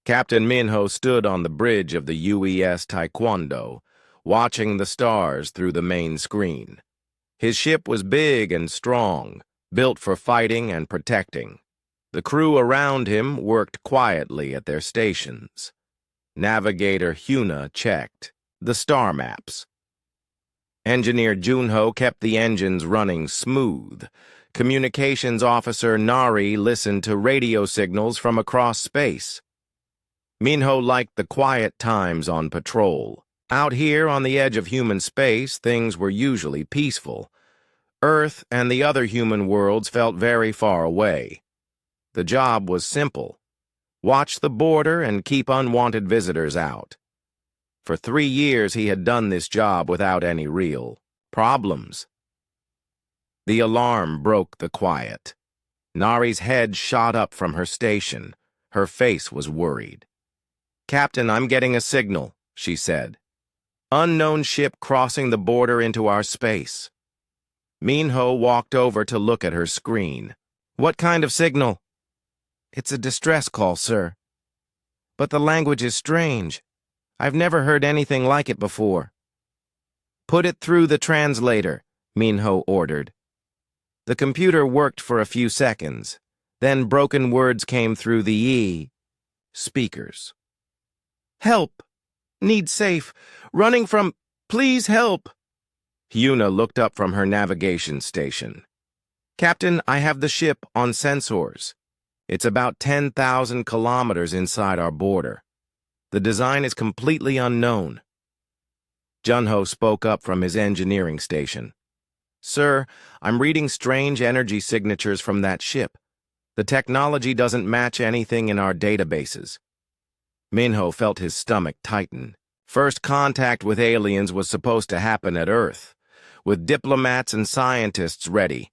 Captain Minho stood on the bridge of the UES Taekwondo, watching the stars through the main screen. His ship was big and strong, built for fighting and protecting. The crew around him worked quietly at their stations. Navigator Huna checked the star maps. Engineer Junho kept the engines running smooth. Communications officer Nari listened to radio signals from across space. Minho liked the quiet times on patrol. Out here on the edge of human space, things were usually peaceful. Earth and the other human worlds felt very far away. The job was simple. Watch the border and keep unwanted visitors out. For 3 years he had done this job without any real problems. The alarm broke the quiet. Nari's head shot up from her station. Her face was worried. "Captain, I'm getting a signal," she said. "Unknown ship crossing the border into our space." Minho walked over to look at her screen. "What kind of signal?" "It's a distress call, sir. But the language is strange. I've never heard anything like it before." "Put it through the translator," Minho ordered. The computer worked for a few seconds. Then broken words came through the speakers. "Help! Need safe! Running from... Please help!" Huna looked up from her navigation station. "Captain, I have the ship on sensors. It's about 10,000 kilometers inside our border. The design is completely unknown." Junho spoke up from his engineering station. "Sir, I'm reading strange energy signatures from that ship. The technology doesn't match anything in our databases." Minho felt his stomach tighten. First contact with aliens was supposed to happen at Earth, with diplomats and scientists ready.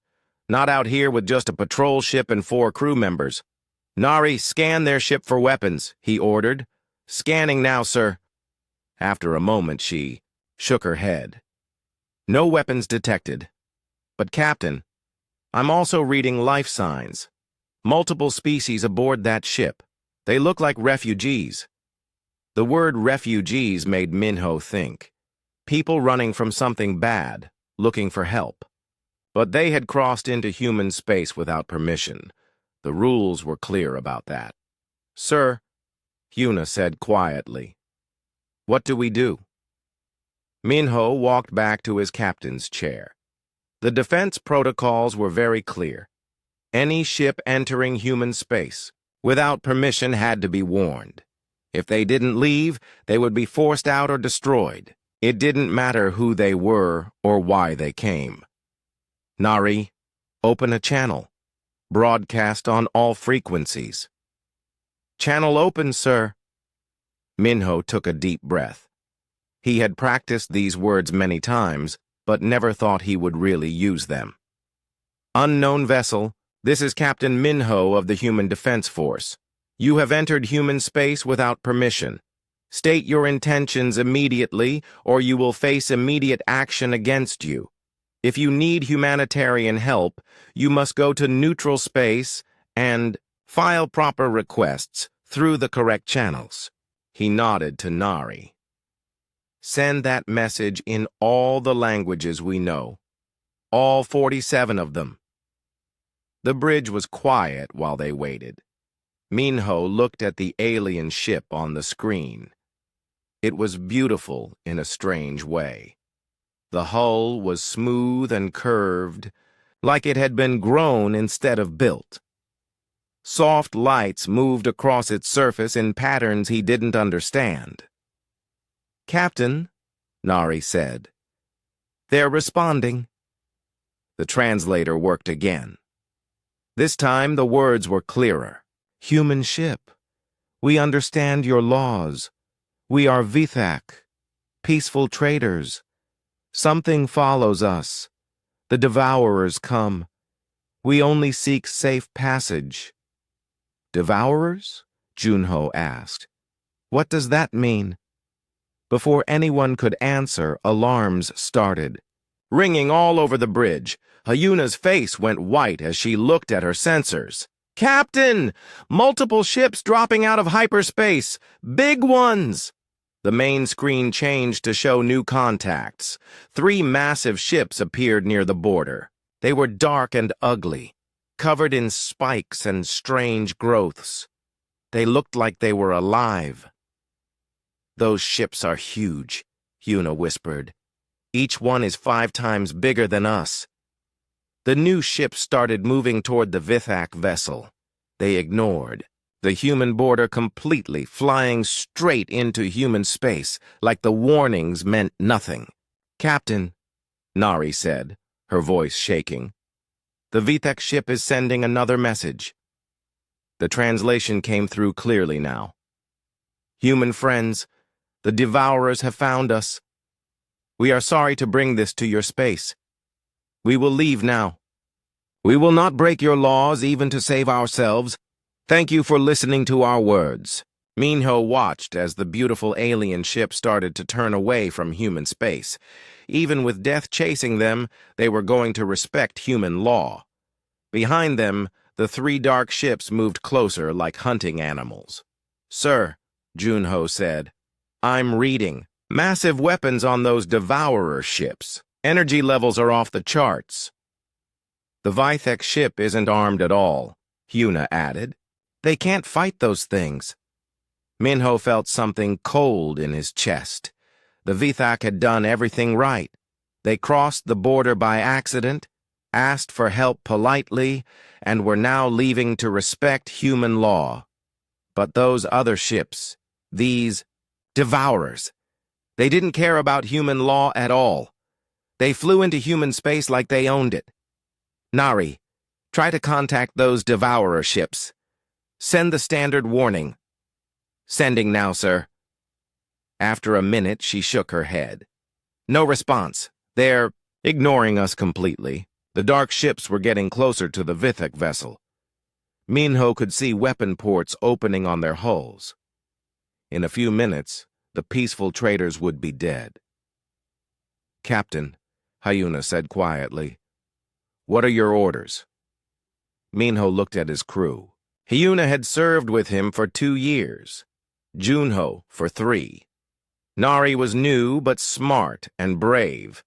Not out here with just a patrol ship and 4 crew members. "Nari, scan their ship for weapons," he ordered. "Scanning now, sir." After a moment, she shook her head. "No weapons detected. But, Captain, I'm also reading life signs. Multiple species aboard that ship. They look like refugees." The word refugees made Minho think. People running from something bad, looking for help. But they had crossed into human space without permission. The rules were clear about that. "Sir," Huna said quietly, "what do we do?" Minho walked back to his captain's chair. The defense protocols were very clear. Any ship entering human space without permission had to be warned. If they didn't leave, they would be forced out or destroyed. It didn't matter who they were or why they came. "Nari, open a channel. Broadcast on all frequencies." "Channel open, sir." Minho took a deep breath. He had practiced these words many times, but never thought he would really use them. "Unknown vessel, this is Captain Minho of the Human Defense Force. You have entered human space without permission. State your intentions immediately, or you will face immediate action against you. If you need humanitarian help, you must go to neutral space and file proper requests through the correct channels." He nodded to Nari. "Send that message in all the languages we know. All 47 of them." The bridge was quiet while they waited. Minho looked at the alien ship on the screen. It was beautiful in a strange way. The hull was smooth and curved, like it had been grown instead of built. Soft lights moved across its surface in patterns he didn't understand. "Captain," Nari said. "They're responding." The translator worked again. This time the words were clearer. "Human ship, we understand your laws. We are Vithak, peaceful traders. Something follows us. The devourers come. We only seek safe passage." "Devourers?" Junho asked. "What does that mean?" Before anyone could answer, alarms started, ringing all over the bridge. Hayuna's face went white as she looked at her sensors. Captain! Multiple ships dropping out of hyperspace! Big ones! The main screen changed to show new contacts. 3 massive ships appeared near the border. They were dark and ugly, covered in spikes and strange growths. They looked like they were alive. "Those ships are huge," Una whispered. "Each one is 5 times bigger than us." The new ships started moving toward the Vithak vessel. They ignored the human border completely, flying straight into human space, like the warnings meant nothing. "Captain," Nari said, her voice shaking, "the Vithak ship is sending another message." The translation came through clearly now. "Human friends, the Devourers have found us. We are sorry to bring this to your space. We will leave now. We will not break your laws even to save ourselves. Thank you for listening to our words." Minho watched as the beautiful alien ship started to turn away from human space. Even with death chasing them, they were going to respect human law. Behind them, the 3 dark ships moved closer like hunting animals. "Sir," Junho said, "I'm reading. Massive weapons on those Devourer ships. Energy levels are off the charts." "The Vithek ship isn't armed at all," Una added. "They can't fight those things." Minho felt something cold in his chest. The Vithak had done everything right. They crossed the border by accident, asked for help politely, and were now leaving to respect human law. But those other ships, these Devourers, they didn't care about human law at all. They flew into human space like they owned it. "Nari, try to contact those Devourer ships. Send the standard warning." "Sending now, sir." After a minute, she shook her head. "No response. They're ignoring us completely." The dark ships were getting closer to the Vithak vessel. Minho could see weapon ports opening on their hulls. In a few minutes, the peaceful traders would be dead. "Captain," Hyuna said quietly, "what are your orders?" Minho looked at his crew. Hyuna had served with him for 2 years, Junho for 3. Nari was new but smart and brave.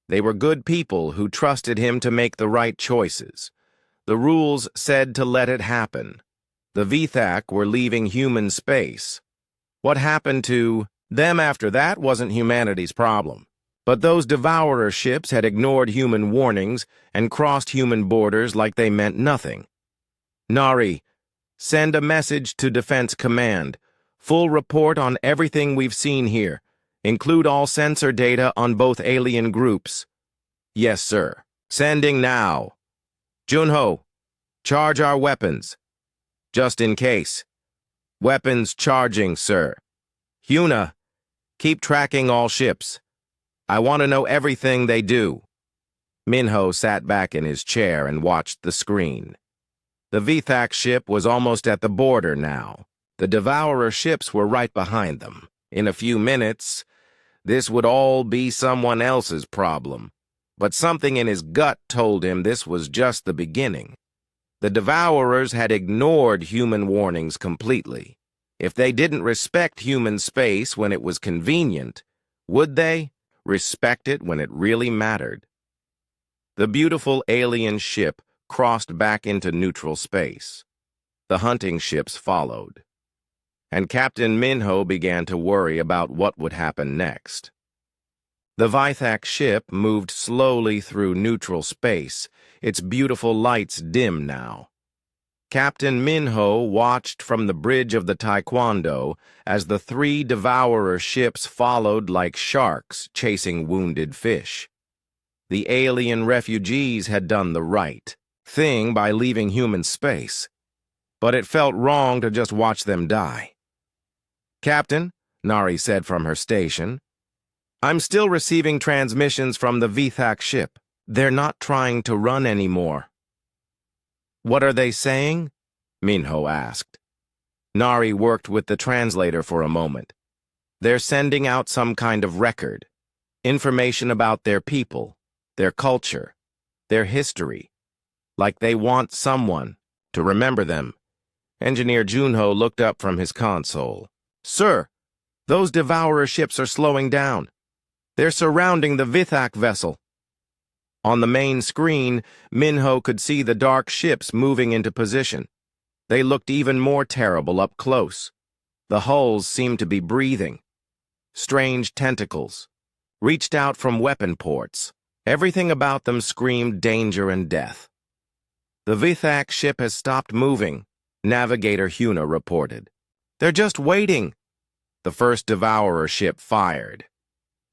They were good people who trusted him to make the right choices. The rules said to let it happen. The Vithak were leaving human space. What happened to them after that wasn't humanity's problem. But those Devourer ships had ignored human warnings and crossed human borders like they meant nothing. "Nari, send a message to Defense Command. Full report on everything we've seen here. Include all sensor data on both alien groups." "Yes, sir. Sending now." "Junho, charge our weapons. Just in case." "Weapons charging, sir." "Hyuna, keep tracking all ships. I want to know everything they do." Minho sat back in his chair and watched the screen. The Vithak ship was almost at the border now. The Devourer ships were right behind them. In a few minutes, this would all be someone else's problem. But something in his gut told him this was just the beginning. The Devourers had ignored human warnings completely. If they didn't respect human space when it was convenient, would they respect it when it really mattered? The beautiful alien ship crossed back into neutral space. The hunting ships followed. And Captain Minho began to worry about what would happen next. The Vithak ship moved slowly through neutral space, its beautiful lights dim now. Captain Minho watched from the bridge of the Taekwondo as the 3 Devourer ships followed like sharks chasing wounded fish. The alien refugees had done the right thing by leaving human space, but it felt wrong to just watch them die. "Captain," Nari said from her station, "I'm still receiving transmissions from the Vithak ship. They're not trying to run anymore." "What are they saying?" Minho asked. Nari worked with the translator for a moment. "They're sending out some kind of record, information about their people, their culture, their history, like they want someone To remember them, Engineer Junho looked up from his console. Sir, those devourer ships are slowing down. They're surrounding the Vithak vessel. On the main screen, Minho could see the dark ships moving into position. They looked even more terrible up close. The hulls seemed to be breathing. Strange tentacles reached out from weapon ports. Everything about them screamed danger and death. The Vithak ship has stopped moving, Navigator Huna reported. They're just waiting. The first devourer ship fired.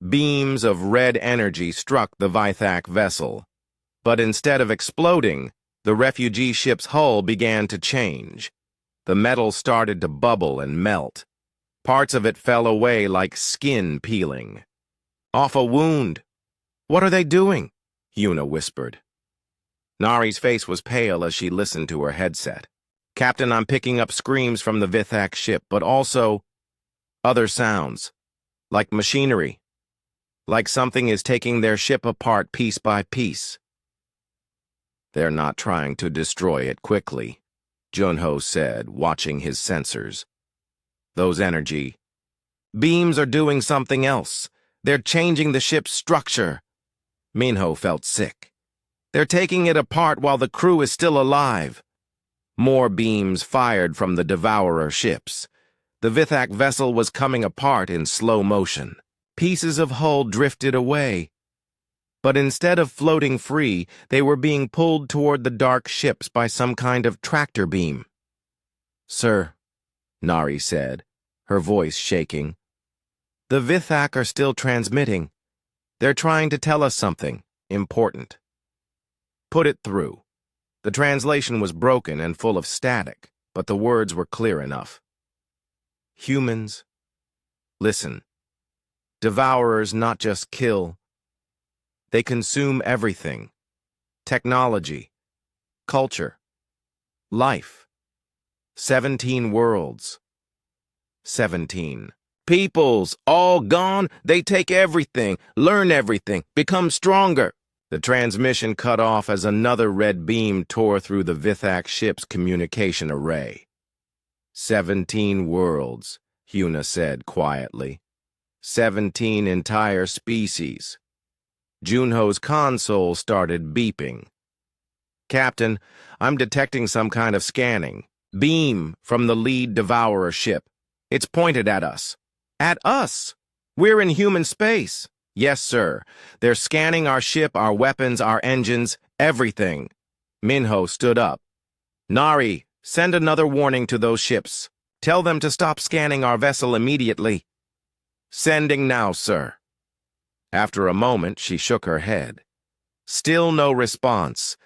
Beams of red energy struck the Vithak vessel. But instead of exploding, the refugee ship's hull began to change. The metal started to bubble and melt. Parts of it fell away like skin peeling. Off a wound. What are they doing? Huna whispered. Nari's face was pale as she listened to her headset. Captain, I'm picking up screams from the Vithak ship, but also other sounds, like machinery, like something is taking their ship apart piece by piece. They're not trying to destroy it quickly, Junho said, watching his sensors. Those energy beams are doing something else. They're changing the ship's structure. Minho felt sick. They're taking it apart while the crew is still alive. More beams fired from the devourer ships. The Vithak vessel was coming apart in slow motion. Pieces of hull drifted away. But instead of floating free, they were being pulled toward the dark ships by some kind of tractor beam. Sir, Nari said, her voice shaking. The Vithak are still transmitting. They're trying to tell us something important. Put it through. The translation was broken and full of static, but the words were clear enough. Humans, listen. Devourers not just kill. They consume everything. Technology, culture, life. 17 worlds. 17. Peoples, all gone, they take everything, learn everything, become stronger. The transmission cut off as another red beam tore through the Vithak ship's communication array. 17 worlds, Huna said quietly. 17 entire species. Junho's console started beeping. Captain, I'm detecting some kind of scanning. Beam from the lead devourer ship. It's pointed at us. At us? We're in human space. Yes, sir. They're scanning our ship, our weapons, our engines, everything. Minho stood up. Nari, send another warning to those ships. Tell them to stop scanning our vessel immediately. Sending now, sir. After a moment, she shook her head. Still no response.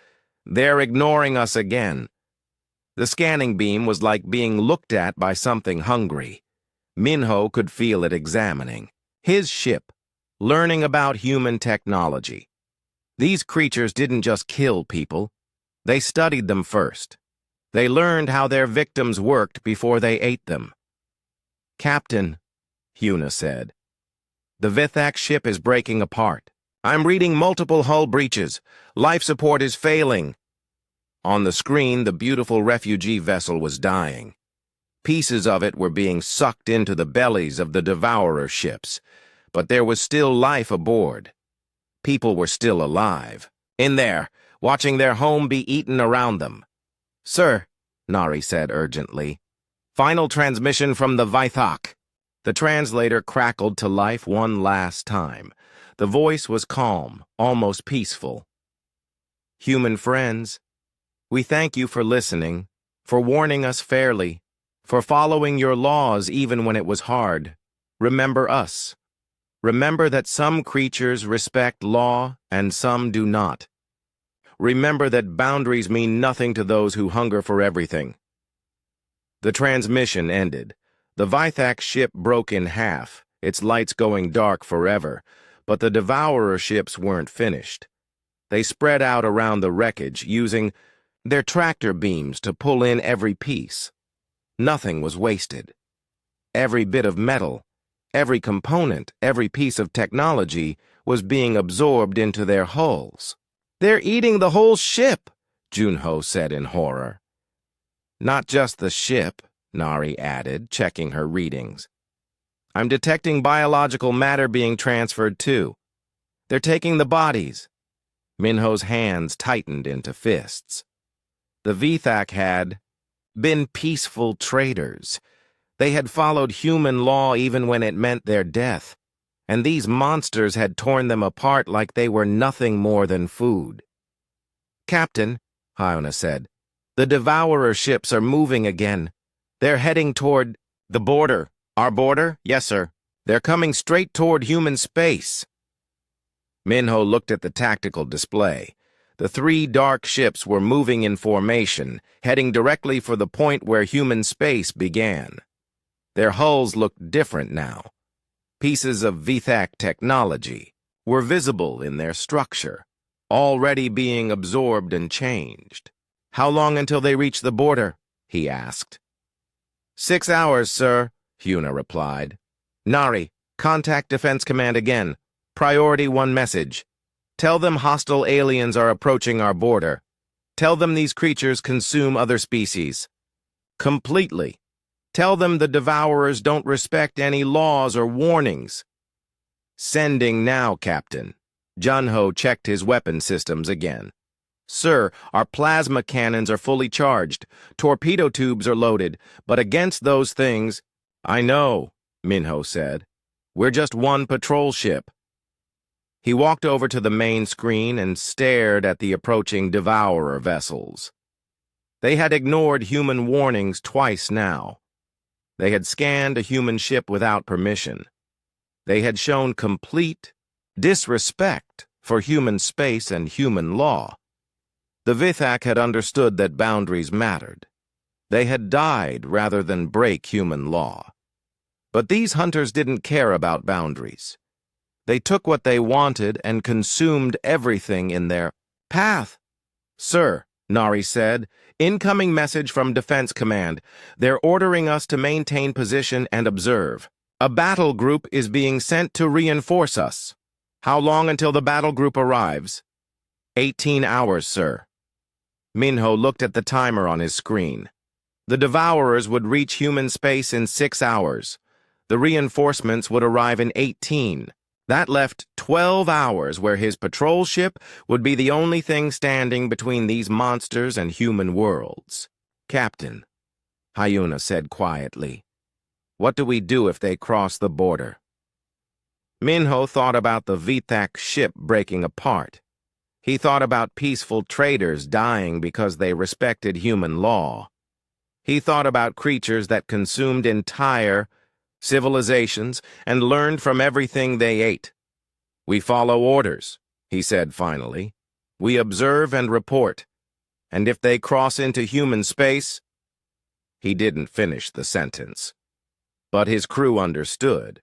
They're ignoring us again. The scanning beam was like being looked at by something hungry. Minho could feel it examining. His ship, learning about human technology. These creatures didn't just kill people. They studied them first. They learned how their victims worked before they ate them. Captain, Huna said, the Vithak ship is breaking apart. I'm reading multiple hull breaches. Life support is failing. On the screen, the beautiful refugee vessel was dying. Pieces of it were being sucked into the bellies of the devourer ships, but there was still life aboard. People were still alive, in there, watching their home be eaten around them. Sir, Nari said urgently, final transmission from the Vithak. The translator crackled to life one last time. The voice was calm, almost peaceful. Human friends, we thank you for listening, for warning us fairly, for following your laws even when it was hard. Remember us. Remember that some creatures respect law and some do not. Remember that boundaries mean nothing to those who hunger for everything. The transmission ended. The Vithak ship broke in half, its lights going dark forever, but the devourer ships weren't finished. They spread out around the wreckage, using their tractor beams to pull in every piece. Nothing was wasted. Every bit of metal, every component, every piece of technology was being absorbed into their hulls. They're eating the whole ship, Junho said in horror. Not just the ship, Nari added, checking her readings. I'm detecting biological matter being transferred too. They're taking the bodies. Minho's hands tightened into fists. The Vithak had been peaceful traders. They had followed human law even when it meant their death, and these monsters had torn them apart like they were nothing more than food. Captain, Hyona said, the Devourer ships are moving again. They're heading toward the border. Our border? Yes, sir. They're coming straight toward human space. Minho looked at the tactical display. The 3 dark ships were moving in formation, heading directly for the point where human space began. Their hulls looked different now. Pieces of Vithak technology were visible in their structure, already being absorbed and changed. How long until they reach the border? He asked. 6 hours, sir, Hyuna replied. Nari, contact Defense Command again. Priority 1 message. Tell them hostile aliens are approaching our border. Tell them these creatures consume other species. Completely. Tell them the Devourers don't respect any laws or warnings. Sending now, Captain. Junho checked his weapon systems again. Sir, our plasma cannons are fully charged. Torpedo tubes are loaded, but against those things... I know, Minho said. We're just 1 patrol ship. He walked over to the main screen and stared at the approaching Devourer vessels. They had ignored human warnings twice now. They had scanned a human ship without permission. They had shown complete disrespect for human space and human law. The Vithak had understood that boundaries mattered. They had died rather than break human law. But these hunters didn't care about boundaries. They took what they wanted and consumed everything in their path. Sir, Nari said, incoming message from Defense Command. They're ordering us to maintain position and observe. A battle group is being sent to reinforce us. How long until the battle group arrives? 18 hours, sir. Minho looked at the timer on his screen. The Devourers would reach human space in 6 hours. The reinforcements would arrive in 18. That left 12 hours where his patrol ship would be the only thing standing between these monsters and human worlds. Captain, Hyuna said quietly, what do we do if they cross the border? Minho thought about the Vithak ship breaking apart. He thought about peaceful traders dying because they respected human law. He thought about creatures that consumed entire civilizations and learned from everything they ate. We follow orders, he said finally. We observe and report. And if they cross into human space... He didn't finish the sentence. But his crew understood.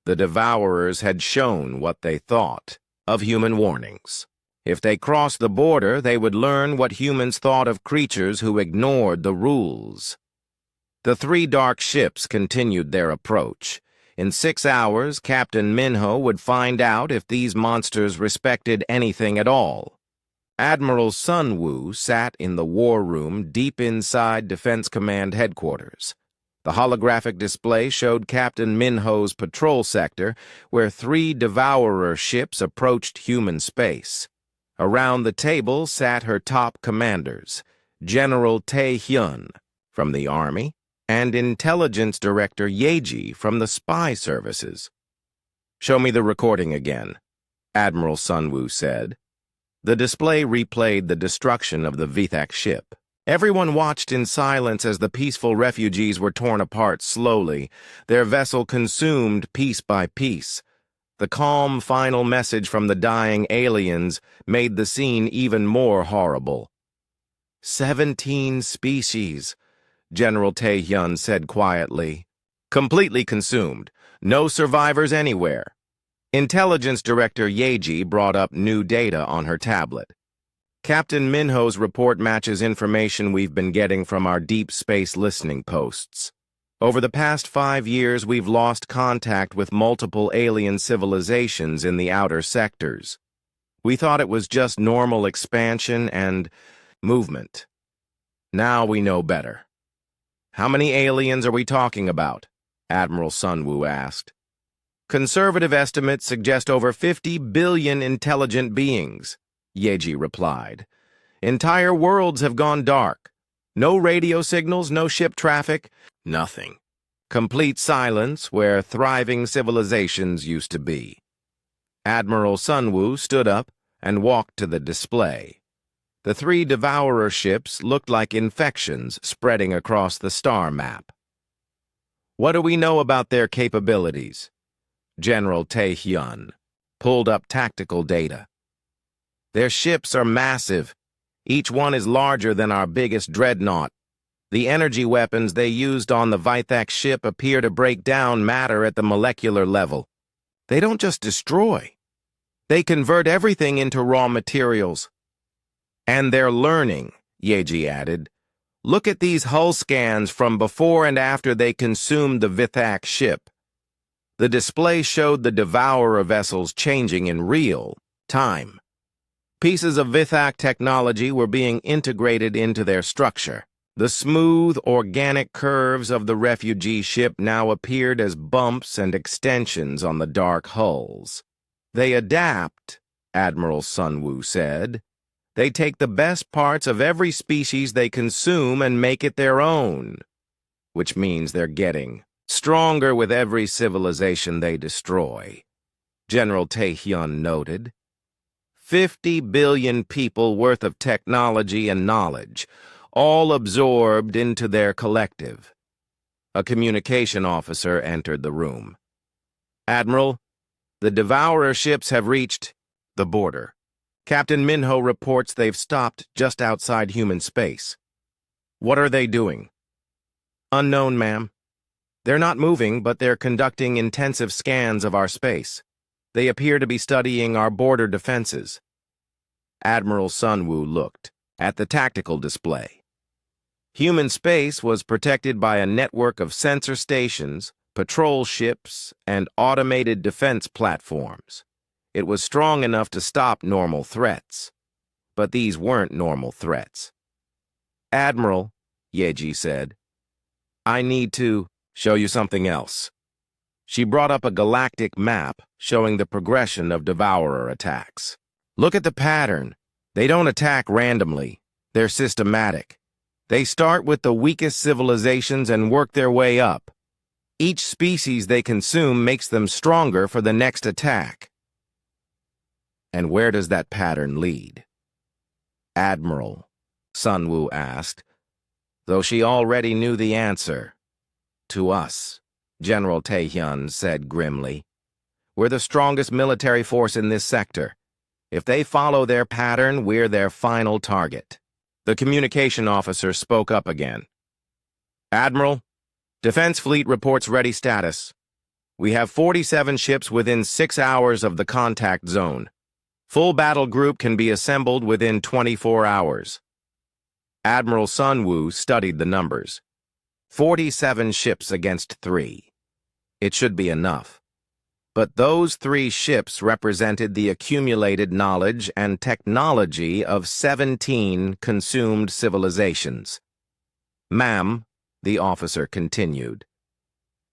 The Devourers had shown what they thought of human warnings. If they crossed the border, they would learn what humans thought of creatures who ignored the rules. The 3 dark ships continued their approach. In 6 hours, Captain Minho would find out if these monsters respected anything at all. Admiral Sunwoo sat in the war room deep inside Defense Command headquarters. The holographic display showed Captain Minho's patrol sector, where 3 Devourer ships approached human space. Around the table sat her top commanders, General Tae-hyun from the Army, and Intelligence Director Yeji from the Spy Services. Show me the recording again, Admiral Sunwoo said. The display replayed the destruction of the Vithak ship. Everyone watched in silence as the peaceful refugees were torn apart slowly, their vessel consumed piece by piece. The calm final message from the dying aliens made the scene even more horrible. 17 species, General Tae-hyun said quietly. Completely consumed. No survivors anywhere. Intelligence Director Yeji brought up new data on her tablet. Captain Minho's report matches information we've been getting from our deep space listening posts. Over the past 5 years, we've lost contact with multiple alien civilizations in the outer sectors. We thought it was just normal expansion and movement. Now we know better. How many aliens are we talking about? Admiral Sunwoo asked. Conservative estimates suggest over 50 billion intelligent beings, Yeji replied. Entire worlds have gone dark. No radio signals, no ship traffic, nothing. Complete silence where thriving civilizations used to be. Admiral Sunwoo stood up and walked to the display. The 3 Devourer ships looked like infections spreading across the star map. What do we know about their capabilities? General Tae-hyun pulled up tactical data. Their ships are massive. Each one is larger than our biggest dreadnought. The energy weapons they used on the Vithak ship appear to break down matter at the molecular level. They don't just destroy. They convert everything into raw materials. And they're learning, Yeji added. Look at these hull scans from before and after they consumed the Vithak ship. The display showed the Devourer vessels changing in real time. Pieces of Vithak technology were being integrated into their structure. The smooth, organic curves of the refugee ship now appeared as bumps and extensions on the dark hulls. They adapt, Admiral Sunwoo said. They take the best parts of every species they consume and make it their own, which means they're getting stronger with every civilization they destroy, General Tae-hyun noted. 50 billion people worth of technology and knowledge, all absorbed into their collective. A communication officer entered the room. Admiral, the Devourer ships have reached the border. Captain Minho reports they've stopped just outside human space. What are they doing? Unknown, ma'am. They're not moving, but they're conducting intensive scans of our space. They appear to be studying our border defenses. Admiral Sunwoo looked at the tactical display. Human space was protected by a network of sensor stations, patrol ships, and automated defense platforms. It was strong enough to stop normal threats. But these weren't normal threats. Admiral, Yeji said, I need to show you something else. She brought up a galactic map showing the progression of Devourer attacks. Look at the pattern. They don't attack randomly. They're systematic. They start with the weakest civilizations and work their way up. Each species they consume makes them stronger for the next attack. And where does that pattern lead? Admiral, Sunwoo asked, though she already knew the answer. To us, General Tae-hyun said grimly. We're the strongest military force in this sector. If they follow their pattern, we're their final target. The communication officer spoke up again. Admiral, Defense Fleet reports ready status. We have 47 ships within 6 hours of the contact zone. Full battle group can be assembled within 24 hours. Admiral Sunwoo studied the numbers. 47 ships against 3. It should be enough. But those 3 ships represented the accumulated knowledge and technology of 17 consumed civilizations. Ma'am, the officer continued,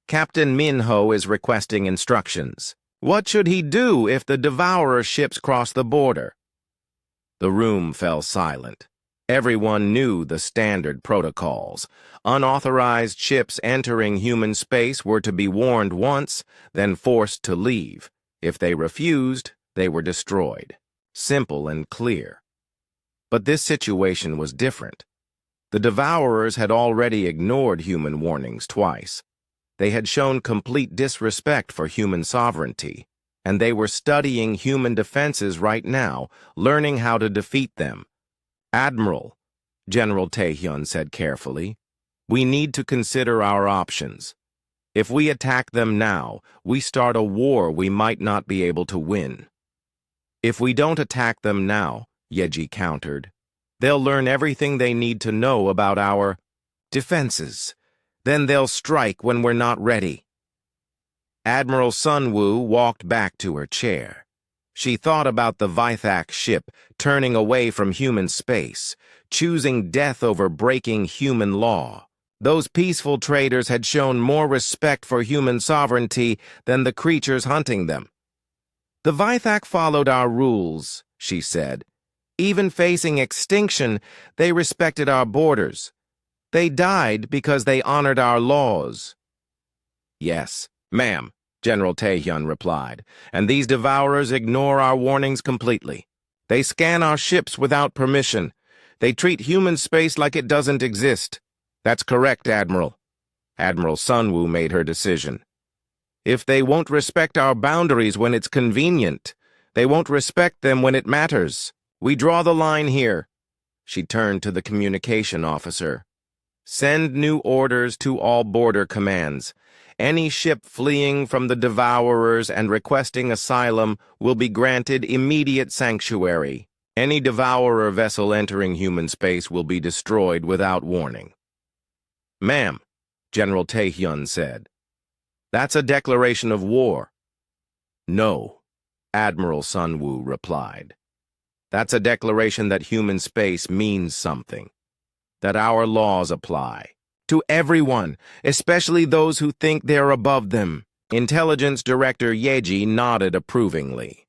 Captain Minho is requesting instructions. What should he do if the Devourer ships cross the border? The room fell silent. Everyone knew the standard protocols. Unauthorized ships entering human space were to be warned once, then forced to leave. If they refused, they were destroyed. Simple and clear. But this situation was different. The Devourers had already ignored human warnings twice. They had shown complete disrespect for human sovereignty, and they were studying human defenses right now, learning how to defeat them. Admiral, General Tae-hyun said carefully, we need to consider our options. If we attack them now, we start a war we might not be able to win. If we don't attack them now, Yeji countered, they'll learn everything they need to know about our defenses. Then they'll strike when we're not ready. Admiral Sunwoo walked back to her chair. She thought about the Vithak ship turning away from human space, choosing death over breaking human law. Those peaceful traders had shown more respect for human sovereignty than the creatures hunting them. "The Vithak followed our rules," she said. "Even facing extinction, they respected our borders. They died because they honored our laws." "Yes, ma'am," General Taehyun replied, "and these devourers ignore our warnings completely. They scan our ships without permission. They treat human space like it doesn't exist." "That's correct, Admiral." Admiral Sunwoo made her decision. "If they won't respect our boundaries when it's convenient, they won't respect them when it matters. We draw the line here." She turned to the communication officer. "Send new orders to all border commands. Any ship fleeing from the devourers and requesting asylum will be granted immediate sanctuary. Any devourer vessel entering human space will be destroyed without warning." "Ma'am," General Taehyun said, "that's a declaration of war." "No," Admiral Sunwoo replied. "That's a declaration that human space means something, that our laws apply to everyone, especially those who think they're above them." Intelligence Director Yeji nodded approvingly.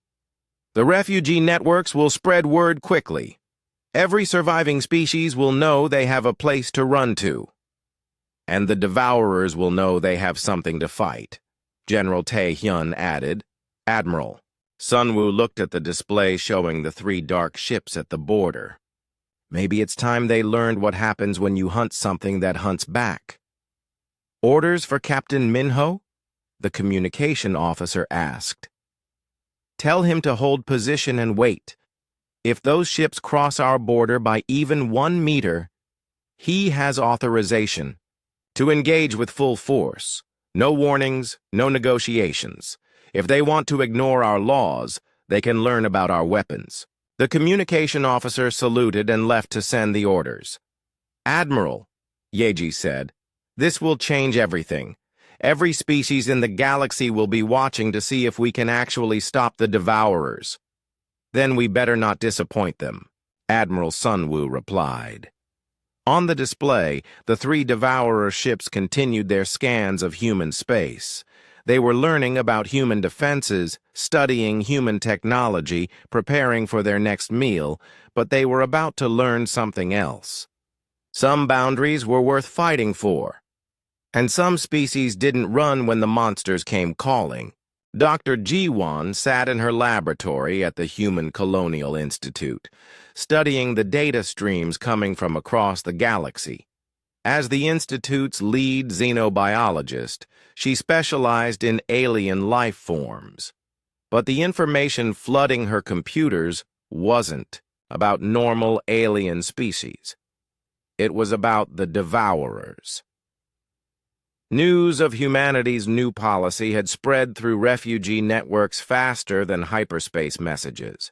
"The refugee networks will spread word quickly. Every surviving species will know they have a place to run to. And the devourers will know they have something to fight," General Taehyun added. "Admiral." Sunwoo looked at the display showing the 3 dark ships at the border. "Maybe it's time they learned what happens when you hunt something that hunts back." "Orders for Captain Minho?" the communication officer asked. "Tell him to hold position and wait. If those ships cross our border by even 1 meter, he has authorization to engage with full force. No warnings, no negotiations. If they want to ignore our laws, they can learn about our weapons." The communication officer saluted and left to send the orders. "Admiral," Yeji said, "this will change everything. Every species in the galaxy will be watching to see if we can actually stop the devourers. Then we better not disappoint them," Admiral Sunwoo replied. On the display, the 3 devourer ships continued their scans of human space. They were learning about human defenses, studying human technology, preparing for their next meal, but they were about to learn something else. Some boundaries were worth fighting for, and some species didn't run when the monsters came calling. Dr. Ji-won sat in her laboratory at the Human Colonial Institute, studying the data streams coming from across the galaxy. As the Institute's lead xenobiologist, she specialized in alien life forms. But the information flooding her computers wasn't about normal alien species. It was about the devourers. News of humanity's new policy had spread through refugee networks faster than hyperspace messages.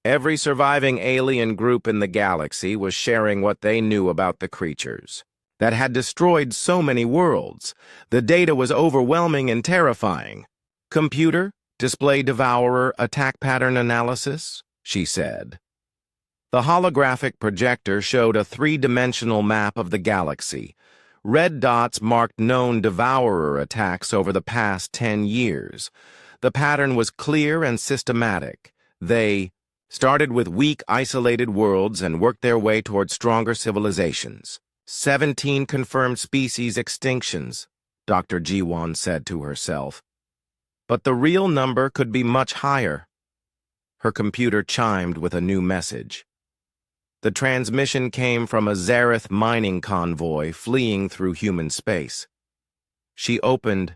Every surviving alien group in the galaxy was sharing what they knew about the creatures that had destroyed so many worlds. The data was overwhelming and terrifying. "Computer, display devourer attack pattern analysis," she said. The holographic projector showed a 3-dimensional map of the galaxy. Red dots marked known devourer attacks over the past 10 years. The pattern was clear and systematic. They started with weak, isolated worlds and worked their way toward stronger civilizations. 17 confirmed species extinctions, Dr. Ji-won said to herself. But the real number could be much higher. Her computer chimed with a new message. The transmission came from a Zareth mining convoy fleeing through human space. She opened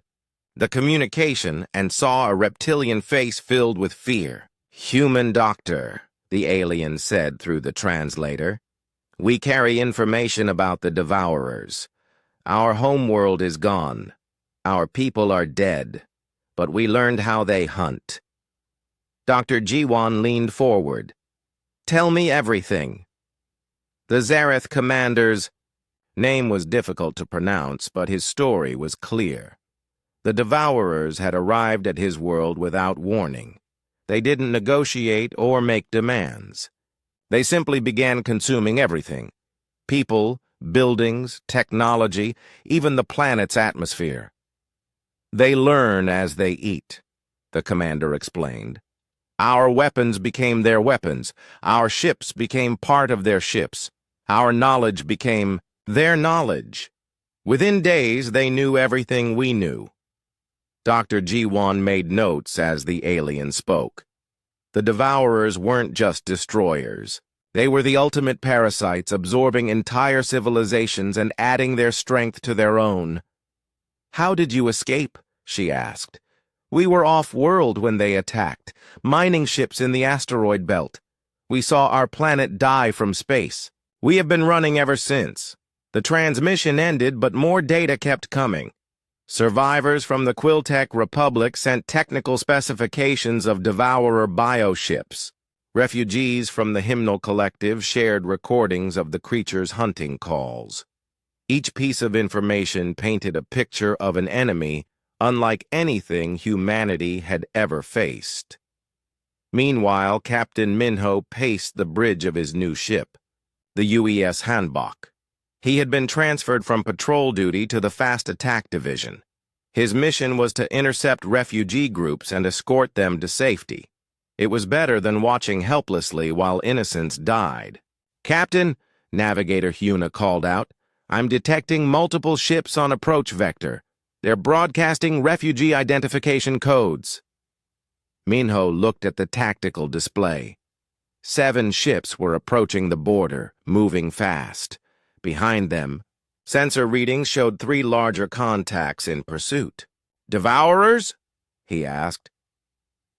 the communication and saw a reptilian face filled with fear. "Human doctor," the alien said through the translator. "We carry information about the devourers. Our homeworld is gone. Our people are dead. But we learned how they hunt." Dr. Ji-won leaned forward. "Tell me everything." The Zareth commander's name was difficult to pronounce, but his story was clear. The devourers had arrived at his world without warning. They didn't negotiate or make demands. They simply began consuming everything: people, buildings, technology, even the planet's atmosphere. They learn as they eat, the commander explained. Our weapons became their weapons. Our ships became part of their ships. Our knowledge became their knowledge. Within days, they knew everything we knew. Dr. G1 made notes as the alien spoke. The Devourers weren't just destroyers. They were the ultimate parasites, absorbing entire civilizations and adding their strength to their own. "How did you escape?" she asked. "We were off-world when they attacked, mining ships in the asteroid belt. We saw our planet die from space. We have been running ever since. The transmission ended, but more data kept coming. Survivors from the Quiltech Republic sent technical specifications of Devourer bioships. Refugees from the Hymnal Collective shared recordings of the creature's hunting calls. Each piece of information painted a picture of an enemy unlike anything humanity had ever faced. Meanwhile, Captain Minho paced the bridge of his new ship, the UES Hanbok. He had been transferred from patrol duty to the Fast Attack Division. His mission was to intercept refugee groups and escort them to safety. It was better than watching helplessly while innocents died. "Captain," Navigator Huna called out, "I'm detecting multiple ships on approach vector. They're broadcasting refugee identification codes." Minho looked at the tactical display. 7 ships were approaching the border, moving fast. Behind them, sensor readings showed 3 larger contacts in pursuit. "Devourers?" he asked.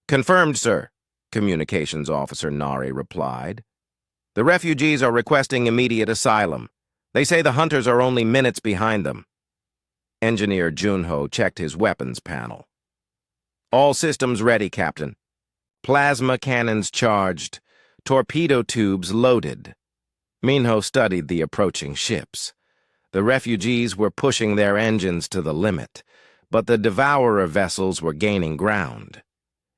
"Confirmed, sir," Communications Officer Nari replied. "The refugees are requesting immediate asylum. They say the hunters are only minutes behind them." Engineer Junho checked his weapons panel. "All systems ready, Captain. Plasma cannons charged, torpedo tubes loaded." Minho studied the approaching ships. The refugees were pushing their engines to the limit, but the Devourer vessels were gaining ground.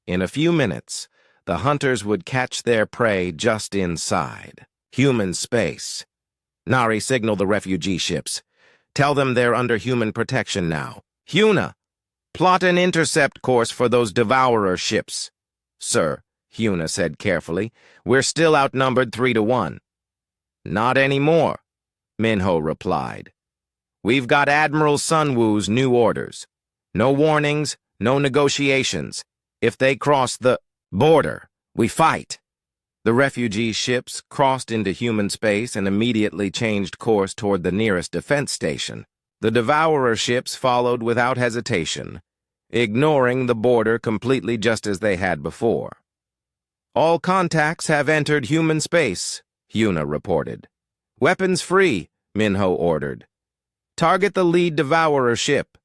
In a few minutes, the hunters would catch their prey just inside human space. Nari signaled the refugee ships. "Tell them they're under human protection now. Huna, plot an intercept course for those Devourer ships." "Sir," Huna said carefully, "we're still outnumbered 3-1. "Not anymore," Minho replied. "We've got Admiral Sunwoo's new orders. No warnings, no negotiations. If they cross the border, we fight." The refugee ships crossed into human space and immediately changed course toward the nearest defense station. The Devourer ships followed without hesitation, ignoring the border completely just as they had before. "All contacts have entered human space," Huna reported. "Weapons free," Minho ordered. "Target the lead Devourer ship."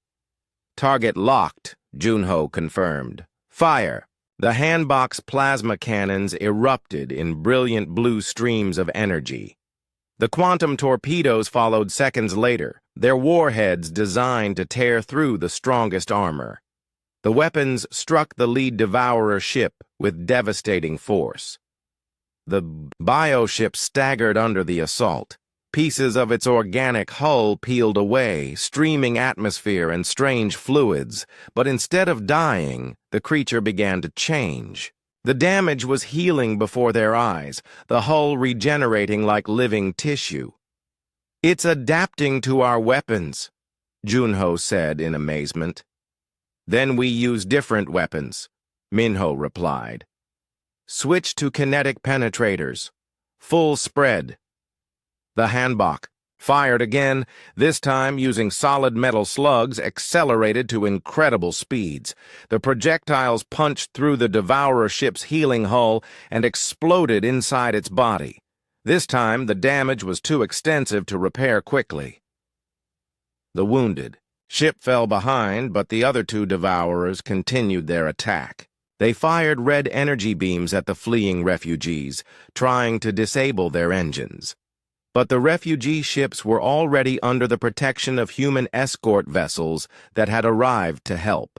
"Target locked," Junho confirmed. "Fire." The Hanbok's plasma cannons erupted in brilliant blue streams of energy. The quantum torpedoes followed seconds later, their warheads designed to tear through the strongest armor. The weapons struck the lead Devourer ship with devastating force. The bioship staggered under the assault. Pieces of its organic hull peeled away, streaming atmosphere and strange fluids, but instead of dying, the creature began to change. The damage was healing before their eyes, the hull regenerating like living tissue. "It's adapting to our weapons," Junho said in amazement. "Then we use different weapons," Minho replied. "Switch to kinetic penetrators. Full spread." The Hanbok, fired again, this time using solid metal slugs, accelerated to incredible speeds. The projectiles punched through the Devourer ship's healing hull and exploded inside its body. This time, the damage was too extensive to repair quickly. The wounded ship fell behind, but the other 2 Devourers continued their attack. They fired red energy beams at the fleeing refugees, trying to disable their engines. But the refugee ships were already under the protection of human escort vessels that had arrived to help.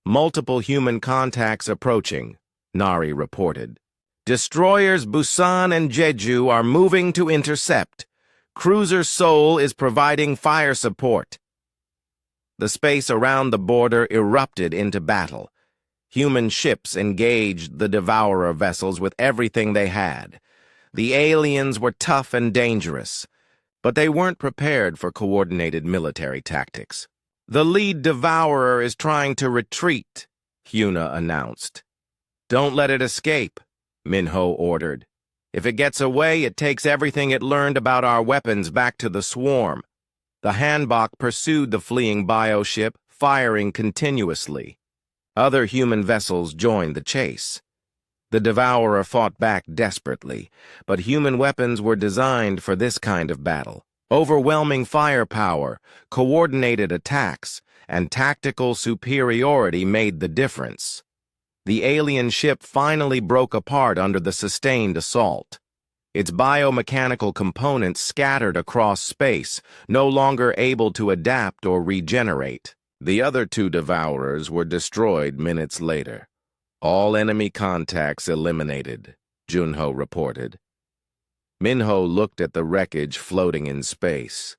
"Multiple human contacts approaching," Nari reported. "Destroyers Busan and Jeju are moving to intercept. Cruiser Soul is providing fire support. The space around the border erupted into battle. Human ships engaged the Devourer vessels with everything they had. The aliens were tough and dangerous, but they weren't prepared for coordinated military tactics. The lead Devourer is trying to retreat, Huna announced. Don't let it escape, Minho ordered. If it gets away, it takes everything it learned about our weapons back to the swarm. The Hanbok pursued the fleeing bioship, firing continuously. Other human vessels joined the chase. The Devourer fought back desperately, but human weapons were designed for this kind of battle. Overwhelming firepower, coordinated attacks, and tactical superiority made the difference. The alien ship finally broke apart under the sustained assault. Its biomechanical components scattered across space, no longer able to adapt or regenerate. The other two Devourers were destroyed minutes later. All enemy contacts eliminated, Junho reported. Minho looked at the wreckage floating in space.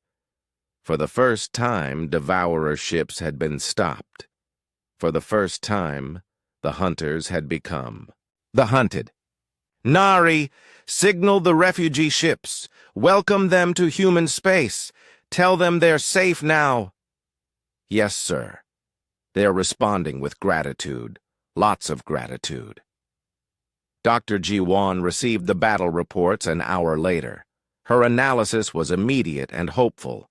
For the first time, Devourer ships had been stopped. For the first time, the hunters had become the hunted. Nari, signal the refugee ships. Welcome them to human space. Tell them they're safe now. Yes, sir. They're responding with gratitude. Lots of gratitude. Dr. Ji-Wan received the battle reports an hour later. Her analysis was immediate and hopeful.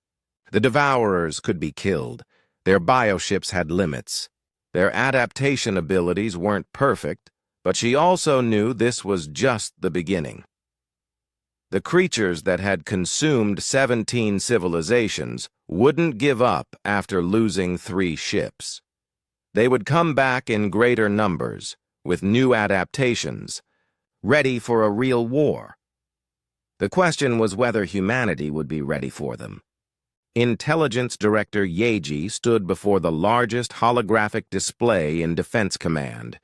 The Devourers could be killed. Their bioships had limits. Their adaptation abilities weren't perfect, but she also knew this was just the beginning. The creatures that had consumed 17 civilizations wouldn't give up after losing 3 ships. They would come back in greater numbers, with new adaptations, ready for a real war. The question was whether humanity would be ready for them. Intelligence Director Yeji stood before the largest holographic display in Defense Command,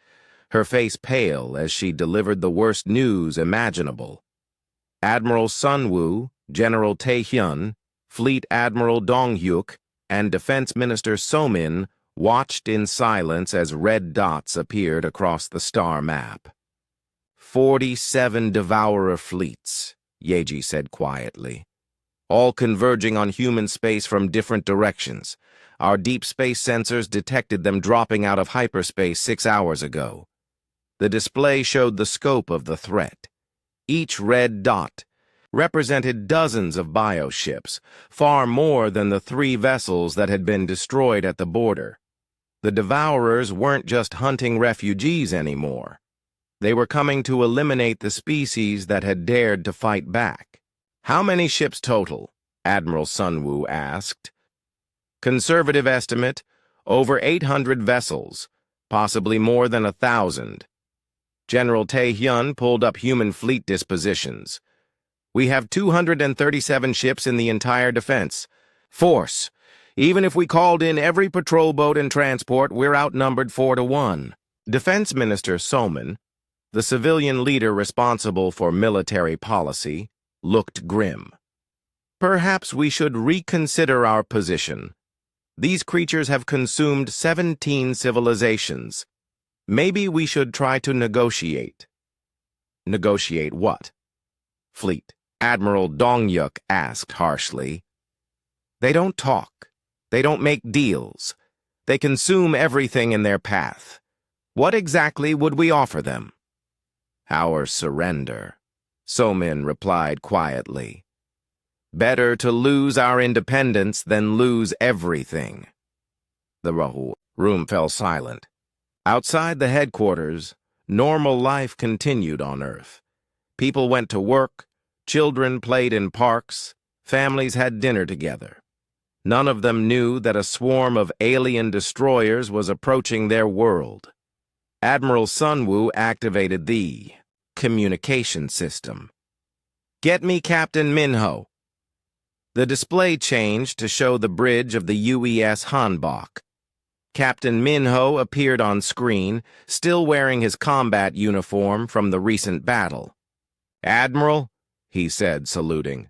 her face pale as she delivered the worst news imaginable. Admiral Sunwoo, General Tae-hyun, Fleet Admiral Dong-hyuk, and Defense Minister So-min watched in silence as red dots appeared across the star map. 47 Devourer fleets, Yeji said quietly, all converging on human space from different directions. Our deep space sensors detected them dropping out of hyperspace 6 hours ago. The display showed the scope of the threat. Each red dot represented dozens of bioships, far more than the 3 vessels that had been destroyed at the border. The Devourers weren't just hunting refugees anymore. They were coming to eliminate the species that had dared to fight back. How many ships total? Admiral Sunwoo asked. Conservative estimate, over 800 vessels, possibly more than 1,000. General Tae-hyun pulled up human fleet dispositions. We have 237 ships in the entire defense force. Even if we called in every patrol boat and transport, we're outnumbered 4-1. Defense Minister So-min, the civilian leader responsible for military policy, looked grim. Perhaps we should reconsider our position. These creatures have consumed 17 civilizations. Maybe we should try to negotiate. Negotiate what? Fleet. Admiral Dong-hyuk asked harshly. They don't talk. They don't make deals. They consume everything in their path. What exactly would we offer them? Our surrender, So-min replied quietly. Better to lose our independence than lose everything. The room fell silent. Outside the headquarters, normal life continued on Earth. People went to work, children played in parks, families had dinner together. None of them knew that a swarm of alien destroyers was approaching their world. Admiral Sunwoo activated the communication system. Get me Captain Minho. The display changed to show the bridge of the UES Hanbok. Captain Minho appeared on screen, still wearing his combat uniform from the recent battle. Admiral, he said, saluting.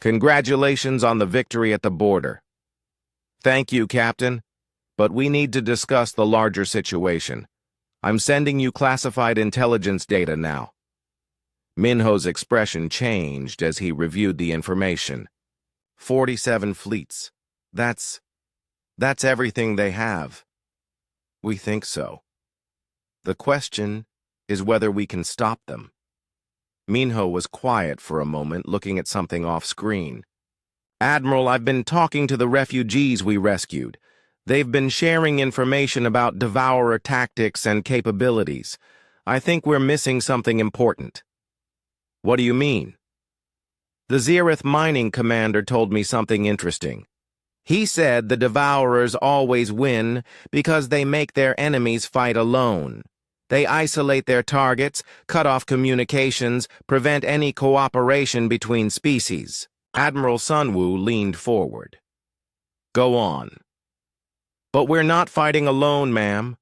Congratulations on the victory at the border. Thank you, Captain, but we need to discuss the larger situation. I'm sending you classified intelligence data now. Minho's expression changed as he reviewed the information. 47 fleets. That's everything they have. We think so. The question is whether we can stop them. Minho was quiet for a moment, looking at something off-screen. Admiral, I've been talking to the refugees we rescued. They've been sharing information about devourer tactics and capabilities. I think we're missing something important. What do you mean? The Xereth mining commander told me something interesting. He said the devourers always win because they make their enemies fight alone. They isolate their targets, cut off communications, prevent any cooperation between species. Admiral Sunwoo leaned forward. Go on. But we're not fighting alone, ma'am.